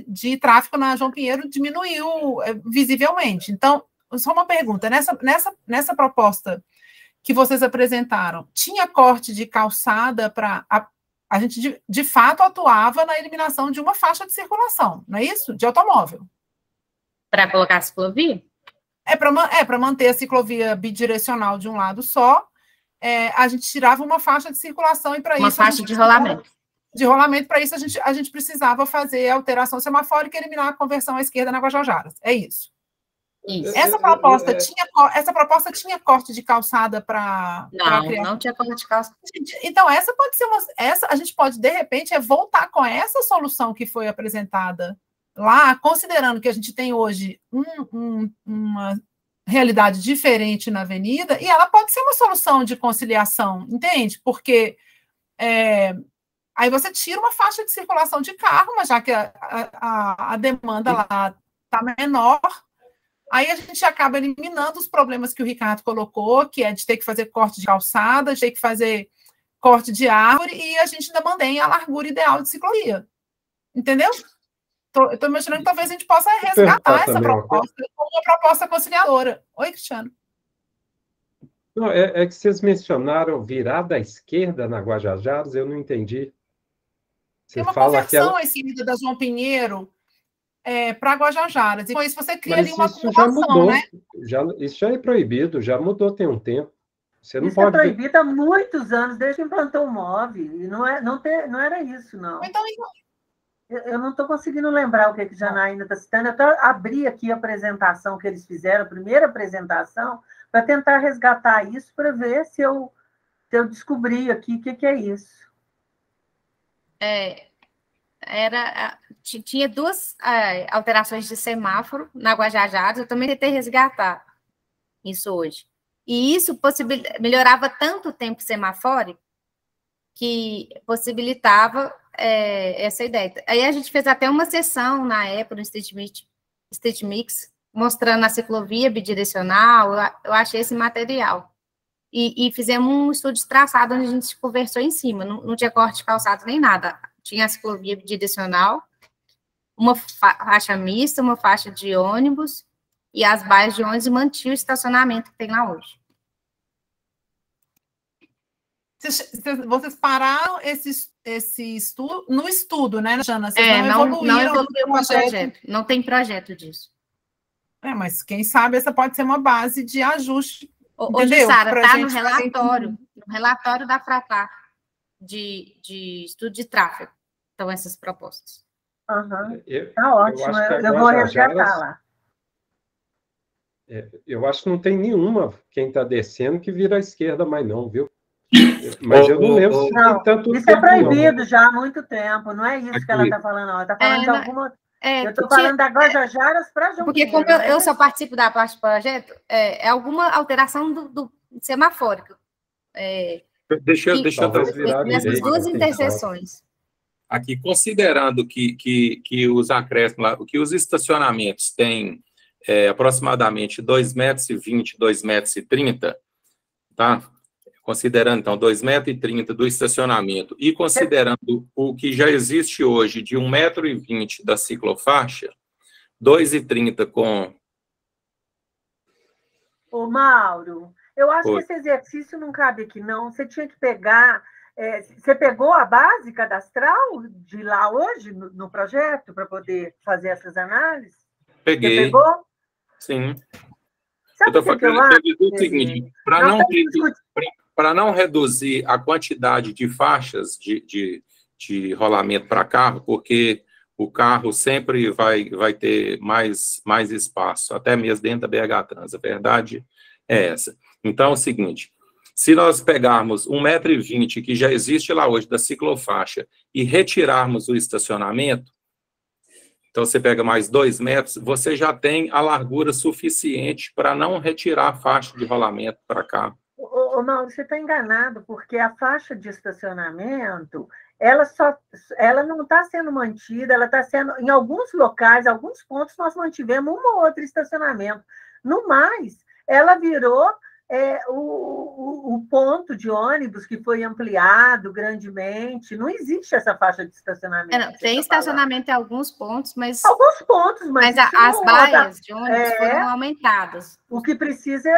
de tráfego na João Pinheiro diminuiu visivelmente. Então, só uma pergunta, nessa proposta que vocês apresentaram, tinha corte de calçada para... A gente, de fato, atuava na eliminação de uma faixa de circulação, não é isso? De automóvel. Para colocar a ciclovia? Para manter a ciclovia bidirecional de um lado só, a gente tirava uma faixa de circulação e para isso... Uma faixa de rolamento. De rolamento, para isso a gente precisava fazer a alteração semafórica e eliminar a conversão à esquerda na Guajajaras. É isso. Isso. Essa proposta tinha corte de calçada para... Não tinha corte de calçada. Então, essa pode ser a gente pode, de repente, voltar com essa solução que foi apresentada lá, considerando que a gente tem hoje uma realidade diferente na avenida, e ela pode ser uma solução de conciliação, entende? Porque aí você tira uma faixa de circulação de carro, mas já que a demanda lá está menor, aí a gente acaba eliminando os problemas que o Ricardo colocou, que é de ter que fazer corte de calçada, de ter que fazer corte de árvore, e a gente ainda mantém a largura ideal de ciclovia. Entendeu? Estou imaginando que talvez a gente possa resgatar essa proposta como uma proposta conciliadora. Oi, Cristiano. Não, é que vocês mencionaram virada à esquerda na Guajajaras, eu não entendi. Tem uma conversão à esquerda da João Pinheiro para Guajajaras. E com isso você cria ali uma acumulação, né? Isso já é proibido, já mudou tem um tempo. Você não isso pode... é proibido há muitos anos, desde que implantou o MOV. E não era isso, não. Então, eu não estou conseguindo lembrar o que a Janaína está citando. Eu até abri aqui a apresentação que eles fizeram, a primeira apresentação, para tentar resgatar isso, para ver se eu descobri aqui o que é isso. Tinha 2 alterações de semáforo na Guajajaras, eu também tentei resgatar isso hoje. E isso melhorava tanto o tempo semafórico que possibilitava essa ideia. Aí a gente fez até uma sessão na época no State Mix, mostrando a ciclovia bidirecional, eu achei esse material. E fizemos um estudo de traçado onde a gente conversou em cima, não tinha corte de calçado nem nada. Tinha a ciclovia bidirecional, uma faixa mista, uma faixa de ônibus, e as baias de ônibus mantinham o estacionamento que tem lá hoje. Vocês pararam esse estudo no estudo, né, Jana? Vocês não evoluiu o projeto. Não tem projeto disso. Mas quem sabe essa pode ser uma base de ajuste. Hoje, Sara, está no relatório da Fratar de estudo de tráfego. Então, essas propostas. Está ótimo, eu vou resgatar lá. Eu acho que não tem nenhuma, quem está descendo, que vira à esquerda, mas não, viu? Mas eu não lembro se tem tanto isso tempo, é proibido não. Já há muito tempo, não é isso que ela está falando, não. Ela está falando de alguma... eu estou falando da Guajajaras para João Porque como eu só participo da parte do projeto, é alguma alteração do semafórico. Deixa eu nessas 2 interseções. Aqui, considerando que os acréscimos, que os estacionamentos têm aproximadamente 2,20 m, 2,30 m, tá? Considerando, então, 2,30 m do estacionamento e considerando o que já existe hoje de 1,20 m da ciclofaixa, 2,30 m com... Ô, Mauro, eu acho que esse exercício não cabe aqui, não. Você tinha que pegar... você pegou a base cadastral de lá hoje, no projeto, para poder fazer essas análises? Peguei. Você pegou? Sim. Sabe o que eu acho? O seguinte, para não reduzir a quantidade de faixas de rolamento para carro, porque o carro sempre vai ter mais espaço, até mesmo dentro da BH Trans, a verdade é essa. Então, é o seguinte, se nós pegarmos 1,20 m, que já existe lá hoje, da ciclofaixa, e retirarmos o estacionamento, então você pega mais 2 metros, você já tem a largura suficiente para não retirar a faixa de rolamento para cá. Ô, Mauro, você está enganado, porque a faixa de estacionamento, ela não está sendo mantida, ela está sendo, em alguns locais, alguns pontos, nós mantivemos um ou outro estacionamento. No mais, ela virou o ponto de ônibus que foi ampliado grandemente. Não existe essa faixa de estacionamento. Tem estacionamento em alguns pontos, mas... Alguns pontos, mas as baias de ônibus foram aumentadas. O que precisa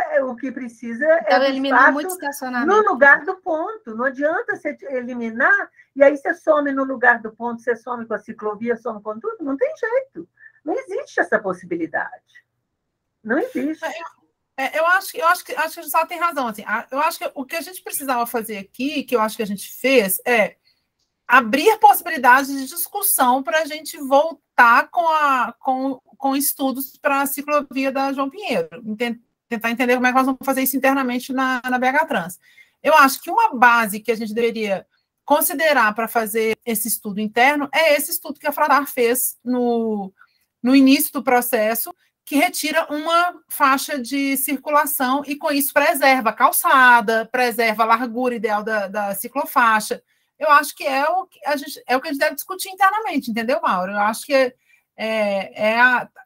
então, eliminou muito estacionamento. No lugar do ponto. Não adianta você eliminar, e aí você some no lugar do ponto, você some com a ciclovia, some com tudo. Não tem jeito. Não existe essa possibilidade. Não existe. Eu acho que a gente só tem razão. Assim, eu acho que o que a gente precisava fazer aqui, que eu acho que a gente fez, é abrir possibilidades de discussão para a gente voltar com estudos para a ciclovia da João Pinheiro. Tentar entender como é que nós vamos fazer isso internamente na BH Trans. Eu acho que uma base que a gente deveria considerar para fazer esse estudo interno é esse estudo que a Fradar fez no início do processo, que retira uma faixa de circulação e, com isso, preserva a calçada, preserva a largura ideal da ciclofaixa. Eu acho que é o que a gente deve discutir internamente, entendeu, Mauro? Eu acho que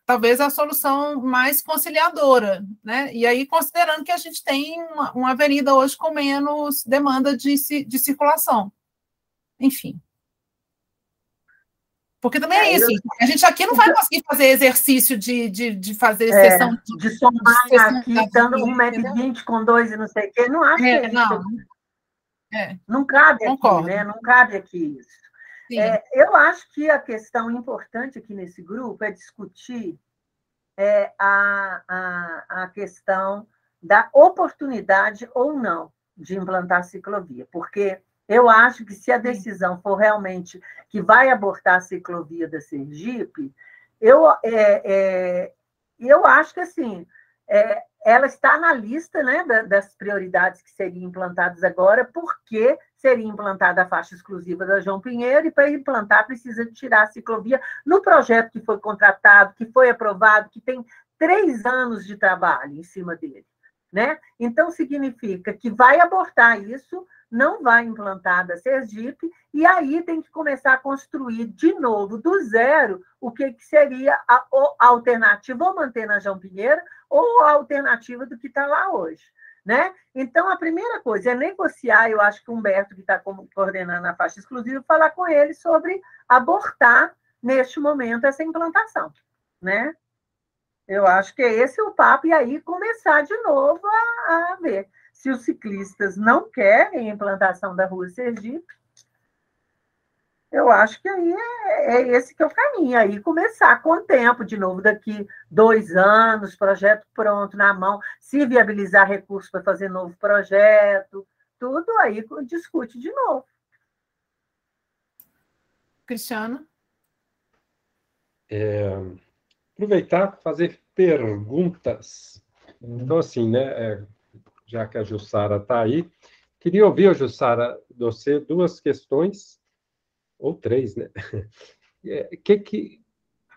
talvez a solução mais conciliadora, né? E aí, considerando que a gente tem uma avenida hoje com menos demanda de circulação. Enfim. Porque também é isso, a gente aqui não vai conseguir fazer exercício de fazer sessão... De somar aqui, dando 1,20 m com 2 e não sei o quê, não acho que é isso. Não cabe aqui, né? Não cabe aqui isso. Eu acho que a questão importante aqui nesse grupo é discutir a questão da oportunidade ou não de implantar ciclovia, porque eu acho que se a decisão for realmente que vai abortar a ciclovia da Sergipe, eu acho que assim, ela está na lista, né, das prioridades que seriam implantadas agora, porque seria implantada a faixa exclusiva da João Pinheiro, e para implantar precisa tirar a ciclovia no projeto que foi contratado, que foi aprovado, que tem 3 anos de trabalho em cima dele, né? Então, significa que vai abortar isso, não vai implantar da Sergipe, e aí tem que começar a construir de novo, do zero, o que seria a alternativa, ou manter na João Pinheiro, ou a alternativa do que está lá hoje, né? Então, a primeira coisa é negociar, eu acho que o Humberto, que está coordenando a faixa exclusiva, falar com ele sobre abortar, neste momento, essa implantação, né? Eu acho que esse é o papo, e aí começar de novo a ver. Se os ciclistas não querem a implantação da Rua Sergipe, eu acho que aí é esse que é o caminho. Aí começar com o tempo, de novo, daqui 2 anos, projeto pronto, na mão, se viabilizar recursos para fazer novo projeto, tudo aí discute de novo. Cristiano? Aproveitar e fazer perguntas. Então, assim, né, já que a Jussara está aí, queria ouvir, Jussara, você 2 questões, ou 3, né?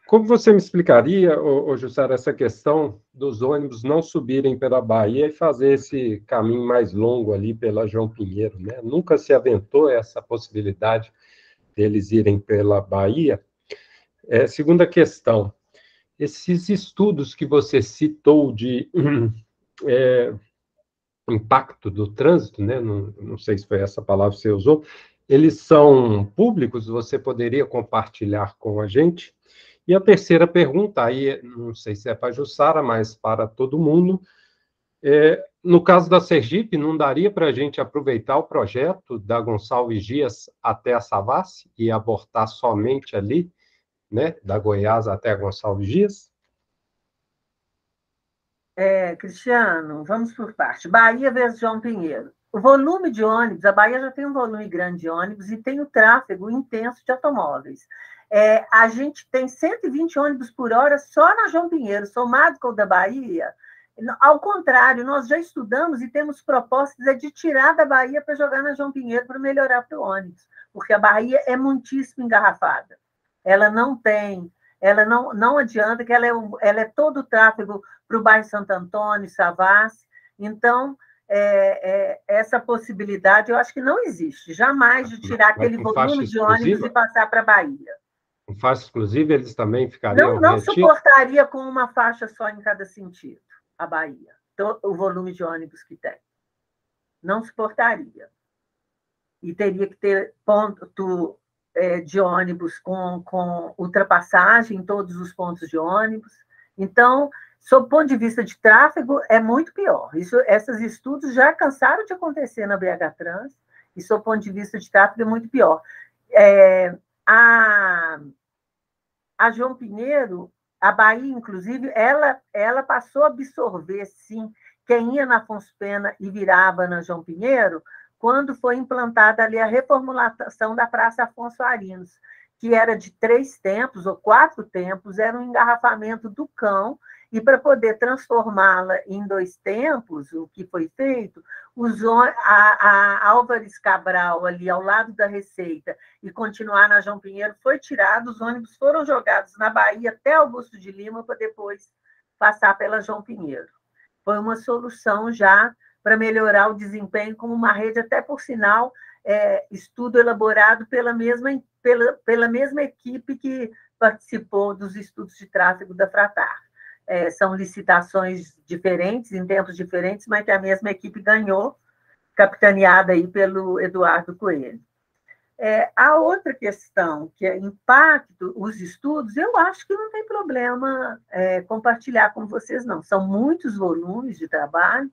Como você me explicaria, Jussara, essa questão dos ônibus não subirem pela Bahia e fazer esse caminho mais longo ali pela João Pinheiro, né? Nunca se aventou essa possibilidade deles irem pela Bahia? Segunda questão, esses estudos que você citou de impacto do trânsito, né? Não sei se foi essa palavra que você usou, eles são públicos, você poderia compartilhar com a gente? E a terceira pergunta, aí não sei se é para a Jussara, mas para todo mundo, no caso da Sergipe, não daria para a gente aproveitar o projeto da Gonçalves Dias até a Savassi e abortar somente ali, né, da Goiás até a Gonçalves Dias? Cristiano, vamos por parte. Bahia versus João Pinheiro. O volume de ônibus, a Bahia já tem um volume grande de ônibus e tem o tráfego intenso de automóveis. A gente tem 120 ônibus por hora só na João Pinheiro, somado com o da Bahia. Ao contrário, nós já estudamos e temos propostas de tirar da Bahia para jogar na João Pinheiro para melhorar para o ônibus, porque a Bahia é muitíssimo engarrafada. Ela não tem, ela não adianta, que ela é todo o tráfego para o bairro Santo Antônio, Savassi. Então, essa possibilidade eu acho que não existe, jamais de tirar aquele volume de ônibus e passar para a Bahia. Com faixa exclusiva, eles também ficariam... Não suportaria com uma faixa só em cada sentido, a Bahia, o volume de ônibus que tem. Não suportaria. E teria que ter ponto de ônibus com ultrapassagem em todos os pontos de ônibus. Então, sob o ponto de vista de tráfego, é muito pior. Esses estudos já cansaram de acontecer na BH Trans, e sob o ponto de vista de tráfego é muito pior. A João Pinheiro, a Bahia, inclusive, ela passou a absorver, sim, quem ia na Afonso Pena e virava na João Pinheiro, quando foi implantada ali a reformulação da Praça Afonso Arinos, que era de 3 tempos ou 4 tempos, era um engarrafamento do cão, e para poder transformá-la em 2 tempos, o que foi feito, a Álvares Cabral, ali ao lado da Receita, e continuar na João Pinheiro, foi tirado, os ônibus foram jogados na Bahia até Augusto de Lima, para depois passar pela João Pinheiro. Foi uma solução já para melhorar o desempenho, como uma rede, até por sinal, estudo elaborado pela mesma equipe que participou dos estudos de tráfego da Fratar. São licitações diferentes, em tempos diferentes, mas que a mesma equipe ganhou, capitaneada aí pelo Eduardo Coelho. A outra questão, que é impacto, os estudos, eu acho que não tem problema compartilhar com vocês, não. São muitos volumes de trabalho,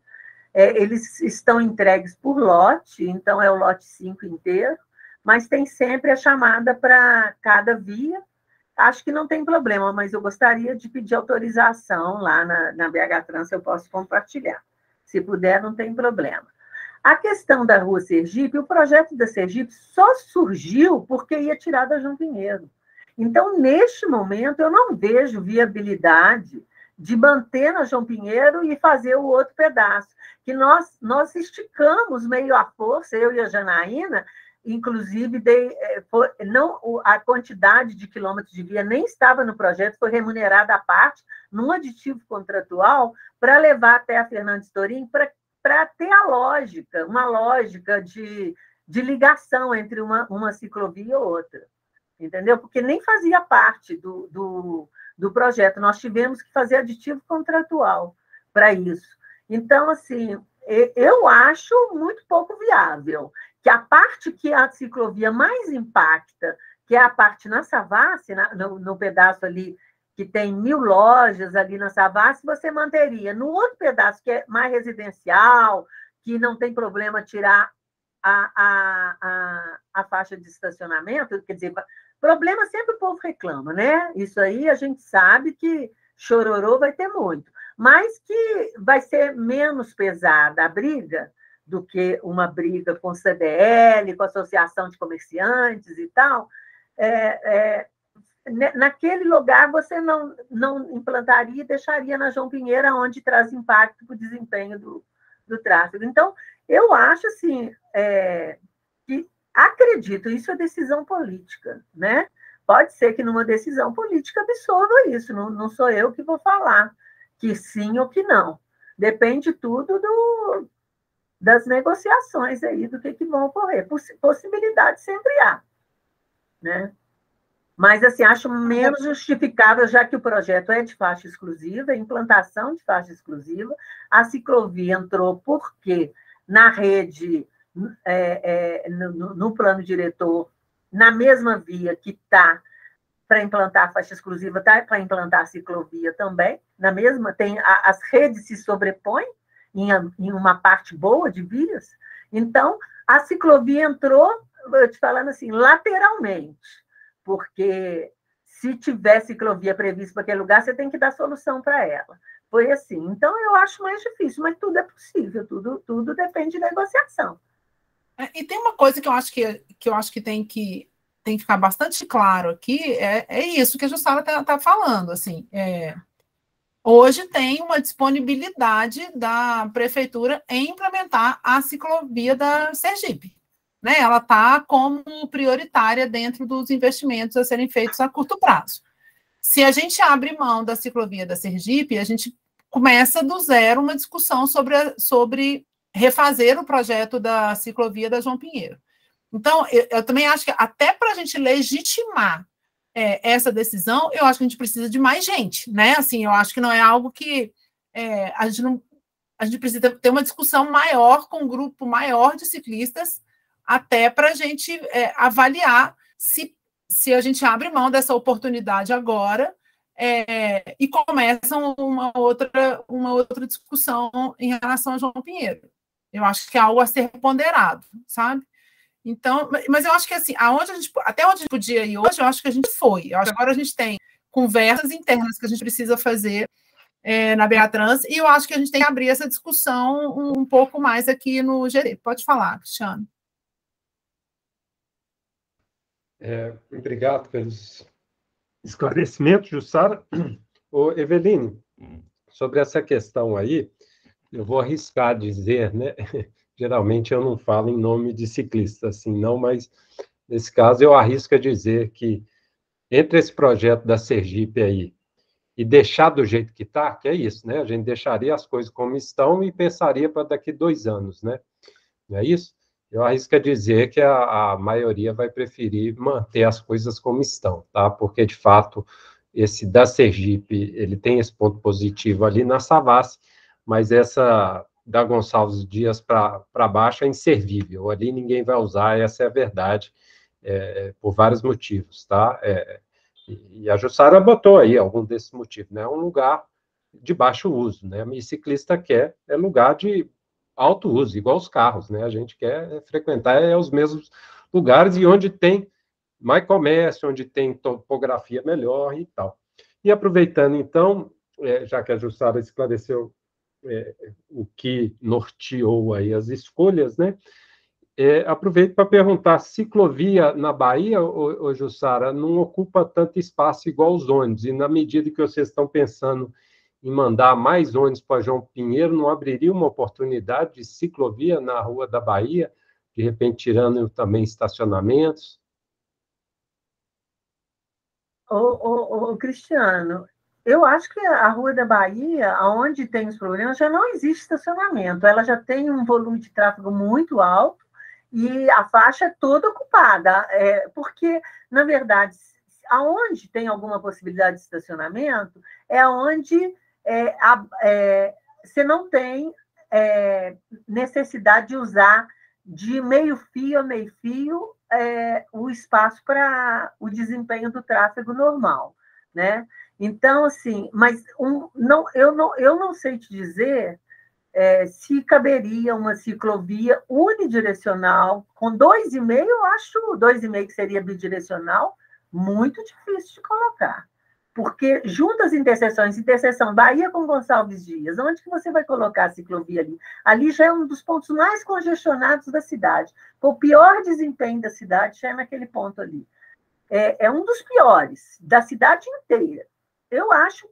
eles estão entregues por lote, então é o lote 5 inteiro, mas tem sempre a chamada para cada via. Acho que não tem problema, mas eu gostaria de pedir autorização lá na BH Trans, eu posso compartilhar. Se puder, não tem problema. A questão da Rua Sergipe, o projeto da Sergipe só surgiu porque ia tirar da João Pinheiro. Então, neste momento, eu não vejo viabilidade de manter na João Pinheiro e fazer o outro pedaço, que nós esticamos meio à força, eu e a Janaína, inclusive, a quantidade de quilômetros de via nem estava no projeto, foi remunerada à parte, num aditivo contratual, para levar até a Fernandes Torim, para ter uma lógica de ligação entre uma ciclovia e outra, entendeu? Porque nem fazia parte do projeto, nós tivemos que fazer aditivo contratual para isso. Então, assim, eu acho muito pouco viável que a parte que a ciclovia mais impacta, que é a parte na Savassi, no pedaço ali que tem 1.000 lojas ali na Savassi, você manteria. No outro pedaço, que é mais residencial, que não tem problema tirar a faixa de estacionamento, quer dizer, problema sempre o povo reclama, né? Isso aí a gente sabe que chororô vai ter muito, mas que vai ser menos pesada a briga do que uma briga com o CDL, com a Associação de Comerciantes e tal. Naquele lugar você não implantaria e deixaria na João Pinheiro, onde traz impacto para o desempenho do tráfego. Então, eu acho assim, que acredito, isso é decisão política, né? Pode ser que numa decisão política absorva isso, não sou eu que vou falar que sim ou que não. Depende tudo das negociações aí, do que vão ocorrer. Possibilidade sempre há, né? Mas, assim, acho menos justificável, já que o projeto é de faixa exclusiva, implantação de faixa exclusiva. A ciclovia entrou porque na rede, no plano diretor, na mesma via que está para implantar a faixa exclusiva, está para implantar a ciclovia também, na mesma, as redes se sobrepõem em uma parte boa de vias. Então, a ciclovia entrou, eu te falando assim, lateralmente, porque se tiver ciclovia prevista para aquele lugar, você tem que dar solução para ela. Foi assim. Então, eu acho mais difícil, mas tudo é possível, tudo depende de negociação. E tem uma coisa que eu acho que tem que ficar bastante claro aqui, é isso que a Jussara está falando. Assim, hoje tem uma disponibilidade da prefeitura em implementar a ciclovia da Sergipe. Né? Ela está como prioritária dentro dos investimentos a serem feitos a curto prazo. Se a gente abre mão da ciclovia da Sergipe, a gente começa do zero uma discussão sobre refazer o projeto da ciclovia da João Pinheiro. Então, eu também acho que até para a gente legitimar essa decisão, eu acho que a gente precisa de mais gente, né? Assim, eu acho que não é algo que a gente precisa ter uma discussão maior com um grupo maior de ciclistas, até para a gente avaliar se a gente abre mão dessa oportunidade agora e começa uma outra discussão em relação a João Pinheiro. Eu acho que é algo a ser ponderado, sabe? Então, mas eu acho que assim, até onde a gente podia ir hoje, eu acho que a gente foi. Eu acho que agora a gente tem conversas internas que a gente precisa fazer na BEATRANS, e eu acho que a gente tem que abrir essa discussão um pouco mais aqui no GD. Pode falar, Cristiano. Obrigado pelos esclarecimentos, Jussara. Ô, Eveline, sobre essa questão aí, eu vou arriscar dizer, né? Geralmente eu não falo em nome de ciclista, assim, não, mas nesse caso eu arrisco a dizer que entre esse projeto da Sergipe aí e deixar do jeito que está, que é isso, né? A gente deixaria as coisas como estão e pensaria para daqui 2 anos, né? Não é isso? Eu arrisco a dizer que a maioria vai preferir manter as coisas como estão, tá? Porque, de fato, esse da Sergipe, ele tem esse ponto positivo ali na Savassi, mas essa da Gonçalves Dias para baixo é inservível. Ali ninguém vai usar, essa é a verdade, por vários motivos, tá? E a Jussara botou aí algum desses motivos, né? É um lugar de baixo uso, né? E ciclista quer lugar de alto uso, igual os carros, né? A gente quer frequentar os mesmos lugares e onde tem mais comércio, onde tem topografia melhor e tal. E aproveitando, então, já que a Jussara esclareceu o que norteou aí as escolhas, né? Aproveito para perguntar, ciclovia na Bahia, ô Jussara, não ocupa tanto espaço igual os ônibus, e na medida que vocês estão pensando em mandar mais ônibus para João Pinheiro, não abriria uma oportunidade de ciclovia na Rua da Bahia, de repente tirando também estacionamentos? Cristiano, eu acho que a Rua da Bahia, onde tem os problemas, já não existe estacionamento. Ela já tem um volume de tráfego muito alto e a faixa é toda ocupada. Porque, na verdade, aonde tem alguma possibilidade de estacionamento, é onde você não tem necessidade de usar de meio-fio a meio-fio o espaço para o desempenho do tráfego normal, né? Então, assim, mas eu não sei te dizer se caberia uma ciclovia unidirecional com 2,5, eu acho 2,5 que seria bidirecional, muito difícil de colocar. Porque junto às interseção Bahia com Gonçalves Dias, onde que você vai colocar a ciclovia ali? Ali já é um dos pontos mais congestionados da cidade. O pior desempenho da cidade já é naquele ponto ali. É um dos piores da cidade inteira. Eu acho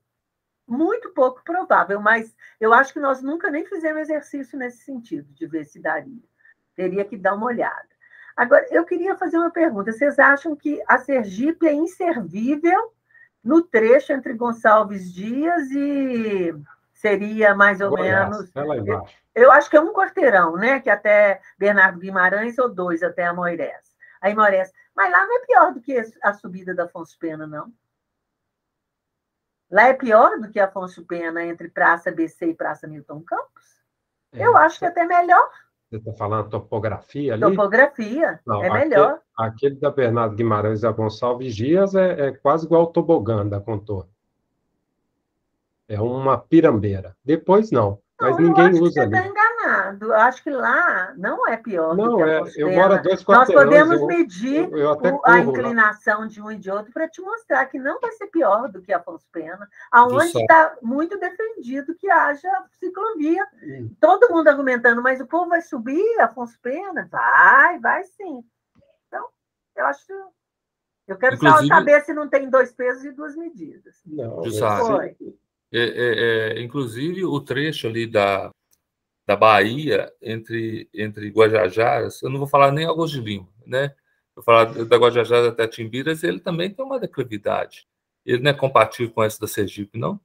muito pouco provável, mas eu acho que nós nunca nem fizemos exercício nesse sentido, de ver se daria. Teria que dar uma olhada. Agora, eu queria fazer uma pergunta. Vocês acham que a Sergipe é inservível no trecho entre Gonçalves Dias e seria mais ou menos... Eu acho que é um quarteirão, né? Que até Bernardo Guimarães, ou 2 até a Moirés. Aí Moirés. Mas lá não é pior do que a subida da Afonso Pena, não. Lá é pior do que Afonso Pena entre Praça ABC e Praça Milton Campos? Eu acho que é até melhor. Você está falando topografia ali? Topografia, não, é melhor. Aquele da Bernardo Guimarães e a Gonçalves Dias é quase igual ao tobogã da Contorno. É uma pirambeira. Depois não, mas Não, ninguém eu acho usa que você ali. está enganado. Eu acho que lá não é pior do Não, que Afonso eu moro a Pena. 2 Nós quarteirões. podemos medir eu até a corro lá. inclinação de um e de outro para te mostrar que não vai ser pior do que Afonso Pena, aonde Jussara. está muito defendido que haja ciclovia. Todo mundo argumentando, mas o povo vai subir Afonso Pena? Vai sim. Então, eu quero só Inclusive- saber se não tem 2 pesos e 2 medidas. Não, Jussara. Foi. Inclusive, o trecho ali da Bahia, entre Guajajaras, eu não vou falar nem Augusto de Lima, né? Eu vou falar da Guajajaras até Timbiras, ele também tem uma declividade. Ele não é compatível com essa da Sergipe, não?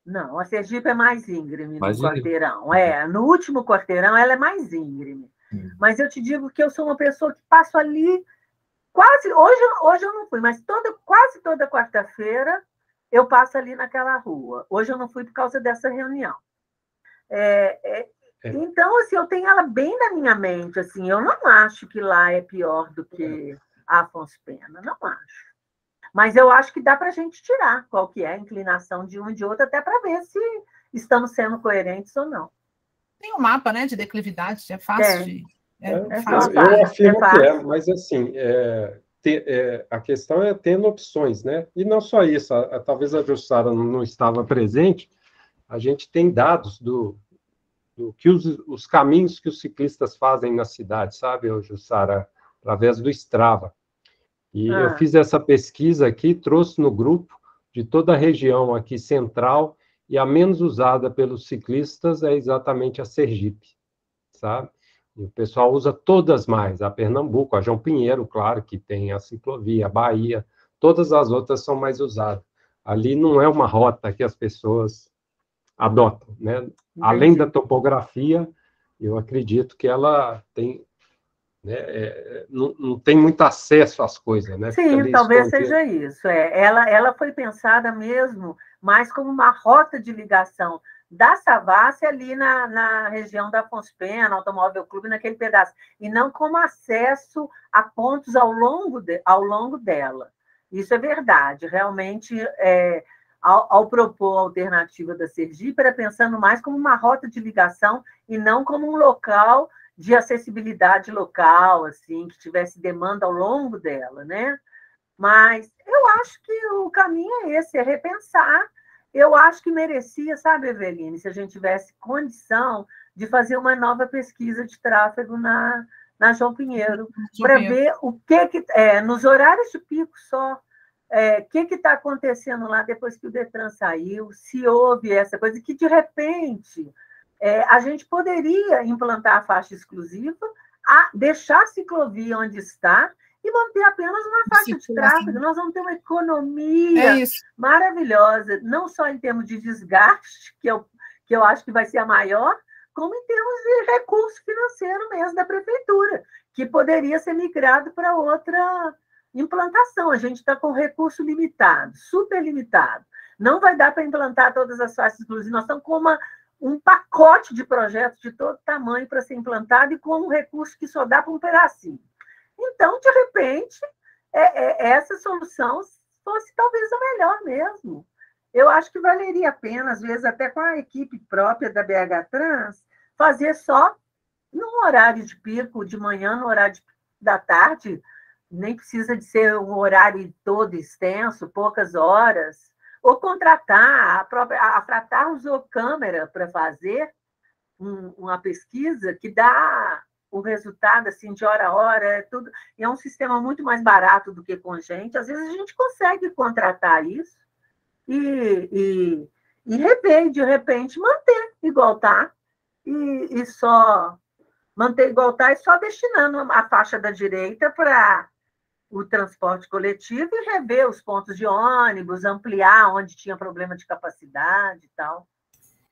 Não, a Sergipe é mais íngreme Mais no íngreme? quarteirão. No último quarteirão ela é mais íngreme. Mas eu te digo que eu sou uma pessoa que passo ali quase... Hoje eu não fui, mas quase toda quarta-feira eu passo ali naquela rua. Hoje eu não fui por causa dessa reunião. Então, assim, eu tenho ela bem na minha mente. Assim, eu não acho que lá é pior do que a Afonso Pena. Não acho. Mas eu acho que dá para a gente tirar qual que é a inclinação de um e de outro, até para ver se estamos sendo coerentes ou não. Tem um mapa, né, de declividade, é fácil de... fácil. Eu afirmo que fácil. mas assim, a questão é tendo opções, né? E não só isso, talvez a Jussara não estava presente, a gente tem dados do que os caminhos que os ciclistas fazem na cidade, sabe, Jussara, através do Strava. E eu fiz essa pesquisa aqui, trouxe no grupo de toda a região aqui central, e a menos usada pelos ciclistas é exatamente a Sergipe, sabe? E o pessoal usa todas mais, a Pernambuco, a João Pinheiro, claro, que tem a ciclovia, a Bahia, todas as outras são mais usadas. Ali não é uma rota que as pessoas adotam, né? Entendi. Além da topografia, eu acredito que ela tem... não tem muito acesso às coisas, né? Sim, talvez seja isso. Ela foi pensada mesmo mais como uma rota de ligação da Savassi ali na região da Afonso Pena, Automóvel Clube, naquele pedaço, e não como acesso a pontos ao longo dela. Isso é verdade. Realmente, ao propor a alternativa da Sergipe, era pensando mais como uma rota de ligação e não como um local de acessibilidade local, assim, que tivesse demanda ao longo dela, né? Mas eu acho que o caminho é esse, é repensar. Eu acho que merecia, sabe, Eveline, se a gente tivesse condição de fazer uma nova pesquisa de tráfego na João Pinheiro, para ver o que nos horários de pico só, o que está acontecendo lá depois que o Detran saiu, se houve essa coisa, que de repente... a gente poderia implantar a faixa exclusiva, deixar a ciclovia onde está e manter apenas uma faixa de tráfego. Nós vamos ter uma economia maravilhosa, não só em termos de desgaste, que eu acho que vai ser a maior, como em termos de recurso financeiro mesmo da prefeitura, que poderia ser migrado para outra implantação. A gente está com recurso limitado, super limitado. Não vai dar para implantar todas as faixas exclusivas. Nós estamos com um pacote de projetos de todo tamanho para ser implantado e com um recurso que só dá para um pedacinho. Então, de repente, essa solução fosse talvez a melhor mesmo. Eu acho que valeria a pena, às vezes, até com a equipe própria da BH Trans, fazer só num horário de pico, de manhã, no horário da tarde, nem precisa de ser um horário todo extenso, poucas horas, ou contratar, a Fratar usou câmera para fazer uma pesquisa que dá o resultado assim, de hora a hora, tudo. E é um sistema muito mais barato do que com gente. Às vezes a gente consegue contratar isso e rever, de repente, manter igual está, e só manter igual está e só destinando a faixa da direita para o transporte coletivo e rever os pontos de ônibus, ampliar onde tinha problema de capacidade e tal.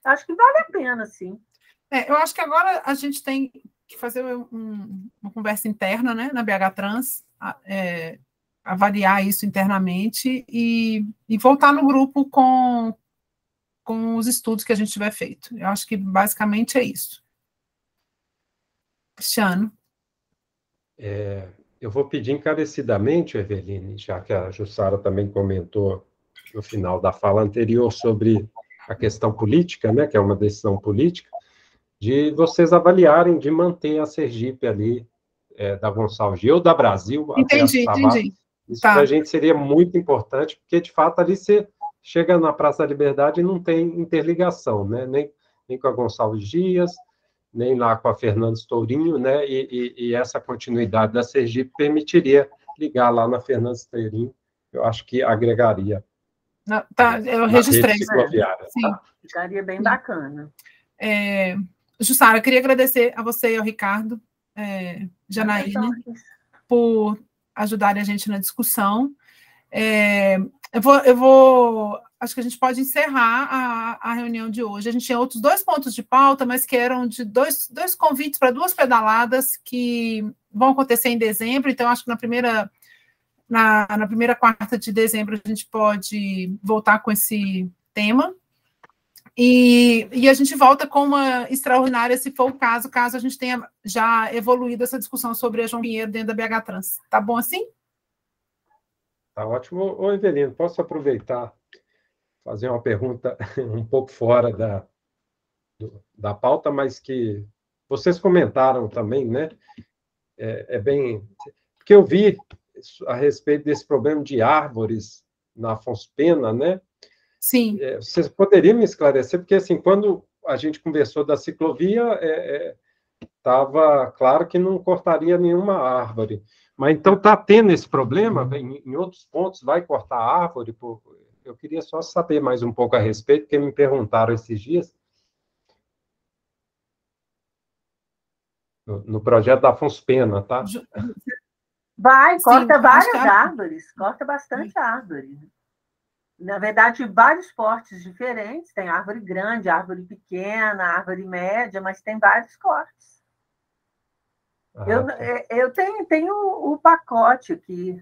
Acho que vale a pena, sim. Eu acho que agora a gente tem que fazer uma conversa interna, né, na BH Trans, avaliar isso internamente e voltar no grupo com os estudos que a gente tiver feito. Eu acho que basicamente é isso. Cristiano. Eu vou pedir encarecidamente, Eveline, já que a Jussara também comentou no final da fala anterior sobre a questão política, né, que é uma decisão política, de vocês avaliarem de manter a Sergipe ali, da Gonçalves ou da Brasil até a Savassi. Entendi. Isso Tá. para a gente seria muito importante, porque, de fato, ali você chega na Praça da Liberdade e não tem interligação, né? Nem com a Gonçalves Dias, nem lá com a Fernandes Tourinho, né? E essa continuidade da Sergipe permitiria ligar lá na Fernandes Tourinho, eu acho que agregaria. Não, tá, eu registrei. Sim. Tá? Ficaria bem bacana. Jussara, eu queria agradecer a você e ao Ricardo, Janaína, por ajudarem a gente na discussão. Acho que a gente pode encerrar a reunião de hoje. A gente tinha outros 2 pontos de pauta, mas que eram de dois convites para 2 pedaladas que vão acontecer em dezembro. Então, acho que na primeira quarta de dezembro a gente pode voltar com esse tema. E a gente volta com uma extraordinária, se for o caso a gente tenha já evoluído essa discussão sobre a João Pinheiro dentro da BH Trans. Tá bom assim? Tá ótimo. Ô, Evelino, posso aproveitar, fazer uma pergunta um pouco fora da pauta, mas que vocês comentaram também, né? Porque eu vi a respeito desse problema de árvores na Afonso Pena, né? Sim. Vocês poderiam me esclarecer? Porque, assim, quando a gente conversou da ciclovia, estava claro que não cortaria nenhuma árvore. Mas, então, está tendo esse problema? Em outros pontos vai cortar árvore? Eu queria só saber mais um pouco a respeito, porque me perguntaram esses dias. No projeto da Afonso Pena, tá? Corta várias árvores, corta bastante árvore. Na verdade, vários portes diferentes, tem árvore grande, árvore pequena, árvore média, mas tem vários cortes. Eu tenho o pacote aqui,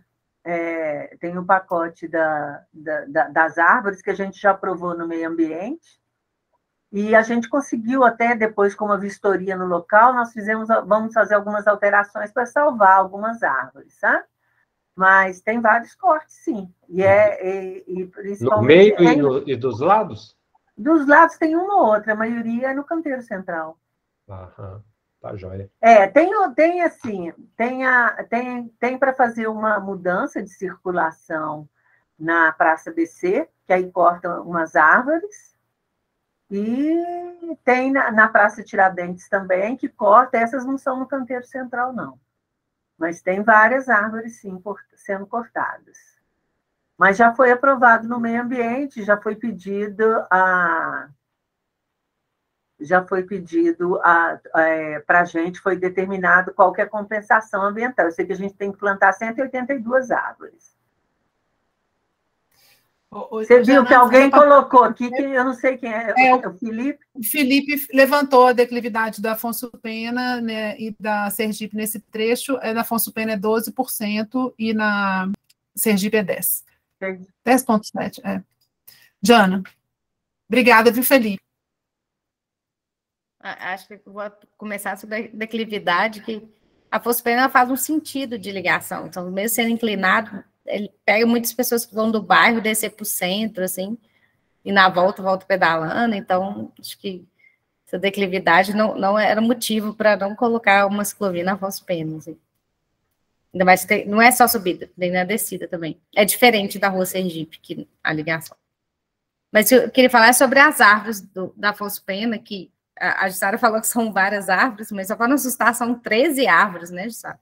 tem o pacote das árvores que a gente já aprovou no meio ambiente, e a gente conseguiu até depois, com uma vistoria no local, vamos fazer algumas alterações para salvar algumas árvores, sabe? Mas tem vários cortes, sim. E principalmente... No meio e dos lados? Dos lados tem uma ou outra, a maioria é no canteiro central. Aham, tá joia. Tem para fazer uma mudança de circulação na Praça BC, que aí corta umas árvores, e tem na Praça Tiradentes também, que corta, essas não são no canteiro central, não. Mas tem várias árvores, sim, sendo cortadas. Mas já foi aprovado no meio ambiente, já foi pedido para a gente, foi determinado qual que é a compensação ambiental. Eu sei que a gente tem que plantar 182 árvores. Você viu que alguém colocou aqui, que eu não sei quem é o Felipe? O Felipe levantou a declividade da Afonso Pena, né, e da Sergipe nesse trecho. Na Afonso Pena é 12% e na Sergipe é 10%. 10,7%. Jana, obrigada, viu, Felipe? Acho que vou começar sobre a declividade, que a Afonso Pena faz um sentido de ligação. Então, mesmo sendo inclinado, ele pega muitas pessoas que vão do bairro descer para o centro, assim, e na volta pedalando. Então, acho que essa declividade não era motivo para não colocar uma ciclovia na Afonso Pena. Assim. Ainda mais que não é só subida, tem na descida também. É diferente da Rua Sergipe, que a ligação. Mas eu queria falar sobre as árvores da Afonso Pena, que a Jussara falou que são várias árvores, mas só para não assustar, são 13 árvores, né, Jussara?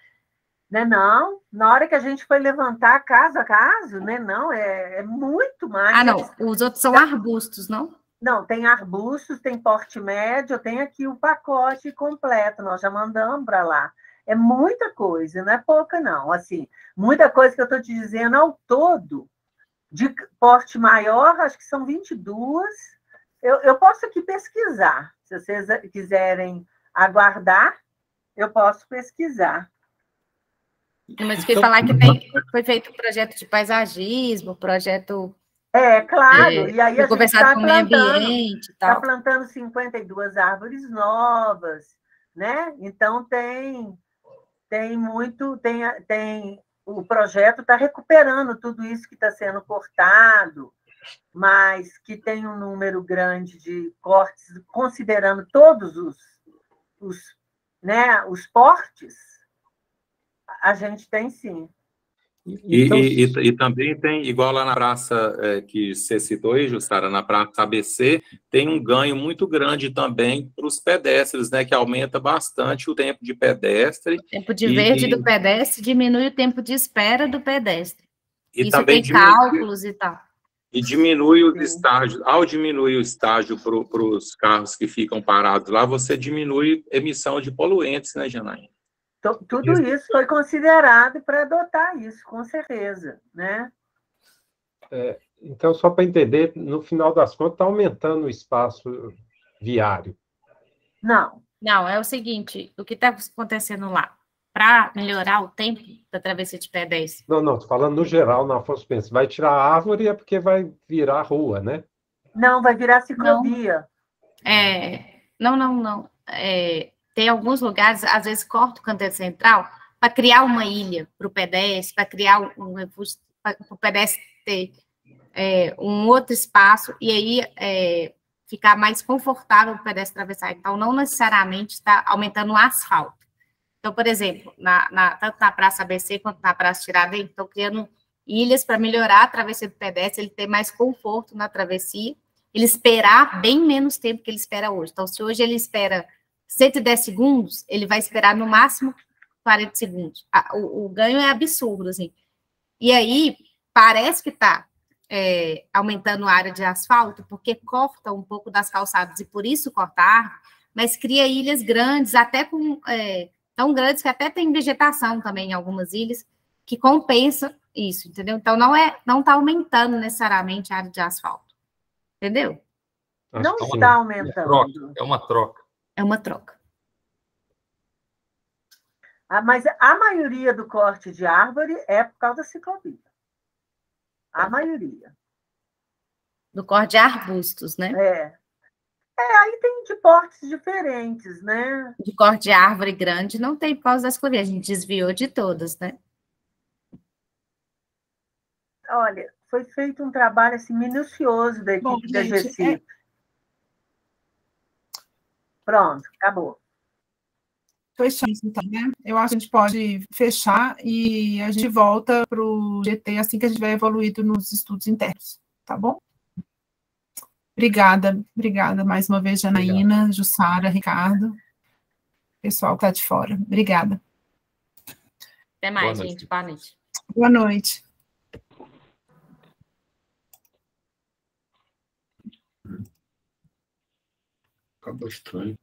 Não, na hora que a gente foi levantar caso a caso, né? Não, é muito mais. Ah, não, os outros são arbustos, não? Não, tem arbustos, tem porte médio, tem aqui o pacote completo, nós já mandamos para lá. É muita coisa, não é pouca, não. Assim, muita coisa que eu estou te dizendo ao todo, de porte maior, acho que são 22. Eu posso aqui pesquisar, se vocês quiserem aguardar, eu posso pesquisar. Mas eu queria falar que foi feito um projeto de paisagismo, projeto... Claro, e aí a gente está com o meio ambiente e tal. Está plantando 52 árvores novas, né? Então tem o projeto está recuperando tudo isso que está sendo cortado, mas que tem um número grande de cortes, considerando todos os portes, a gente tem sim. Então, e também tem, igual lá na praça que você citou aí, Jussara, na praça ABC, tem um ganho muito grande também para os pedestres, né, que aumenta bastante o tempo de pedestre. O tempo de verde do pedestre diminui o tempo de espera do pedestre. E isso também tem cálculos e tal. E diminui os estágios. Ao diminuir o estágio para os carros que ficam parados lá, você diminui a emissão de poluentes, né, Janaína? Tudo isso foi considerado para adotar isso, com certeza, né? Então, só para entender, no final das contas, está aumentando o espaço viário. Não, é o seguinte, o que está acontecendo lá? Para melhorar o tempo da travessia de pedestre. Não, estou falando no geral, na Afonso Pena. Vai tirar a árvore é porque vai virar rua, né? Não, vai virar ciclovia. Não. Tem alguns lugares, às vezes, corta o canteiro central para criar uma ilha para o pedestre, para criar um refúgio, para o pedestre ter um outro espaço, e aí ficar mais confortável para o pedestre atravessar. Então, não necessariamente está aumentando o asfalto. Então, por exemplo, tanto na Praça ABC quanto na Praça Tiradentes, estão criando ilhas para melhorar a travessia do pedestre, ele ter mais conforto na travessia, ele esperar bem menos tempo que ele espera hoje. Então, se hoje ele espera 110 segundos, ele vai esperar no máximo 40 segundos. O ganho é absurdo, assim. E aí, parece que está aumentando a área de asfalto, porque corta um pouco das calçadas, e por isso cortar, mas cria ilhas grandes, até com... tão grandes que até tem vegetação também em algumas ilhas, que compensa isso, entendeu? Então, não está aumentando necessariamente a área de asfalto. Entendeu? Não está aumentando. É uma troca. É uma troca. Mas a maioria do corte de árvore é por causa da ciclovia. A maioria. Do corte de arbustos, né? Aí tem de portes diferentes, né? De corte de árvore grande não tem por causa da ciclovia. A gente desviou de todas, né? Olha, foi feito um trabalho assim, minucioso da equipe da GECIP. Pronto, acabou. Fechamos, então, né? Eu acho que a gente pode fechar e a gente volta para o GT assim que a gente vai evoluído nos estudos internos, tá bom? Obrigada mais uma vez, Janaína, Jussara, Ricardo, pessoal que está de fora. Obrigada. Até mais, gente. Boa noite. Boa noite. Acabou estranho.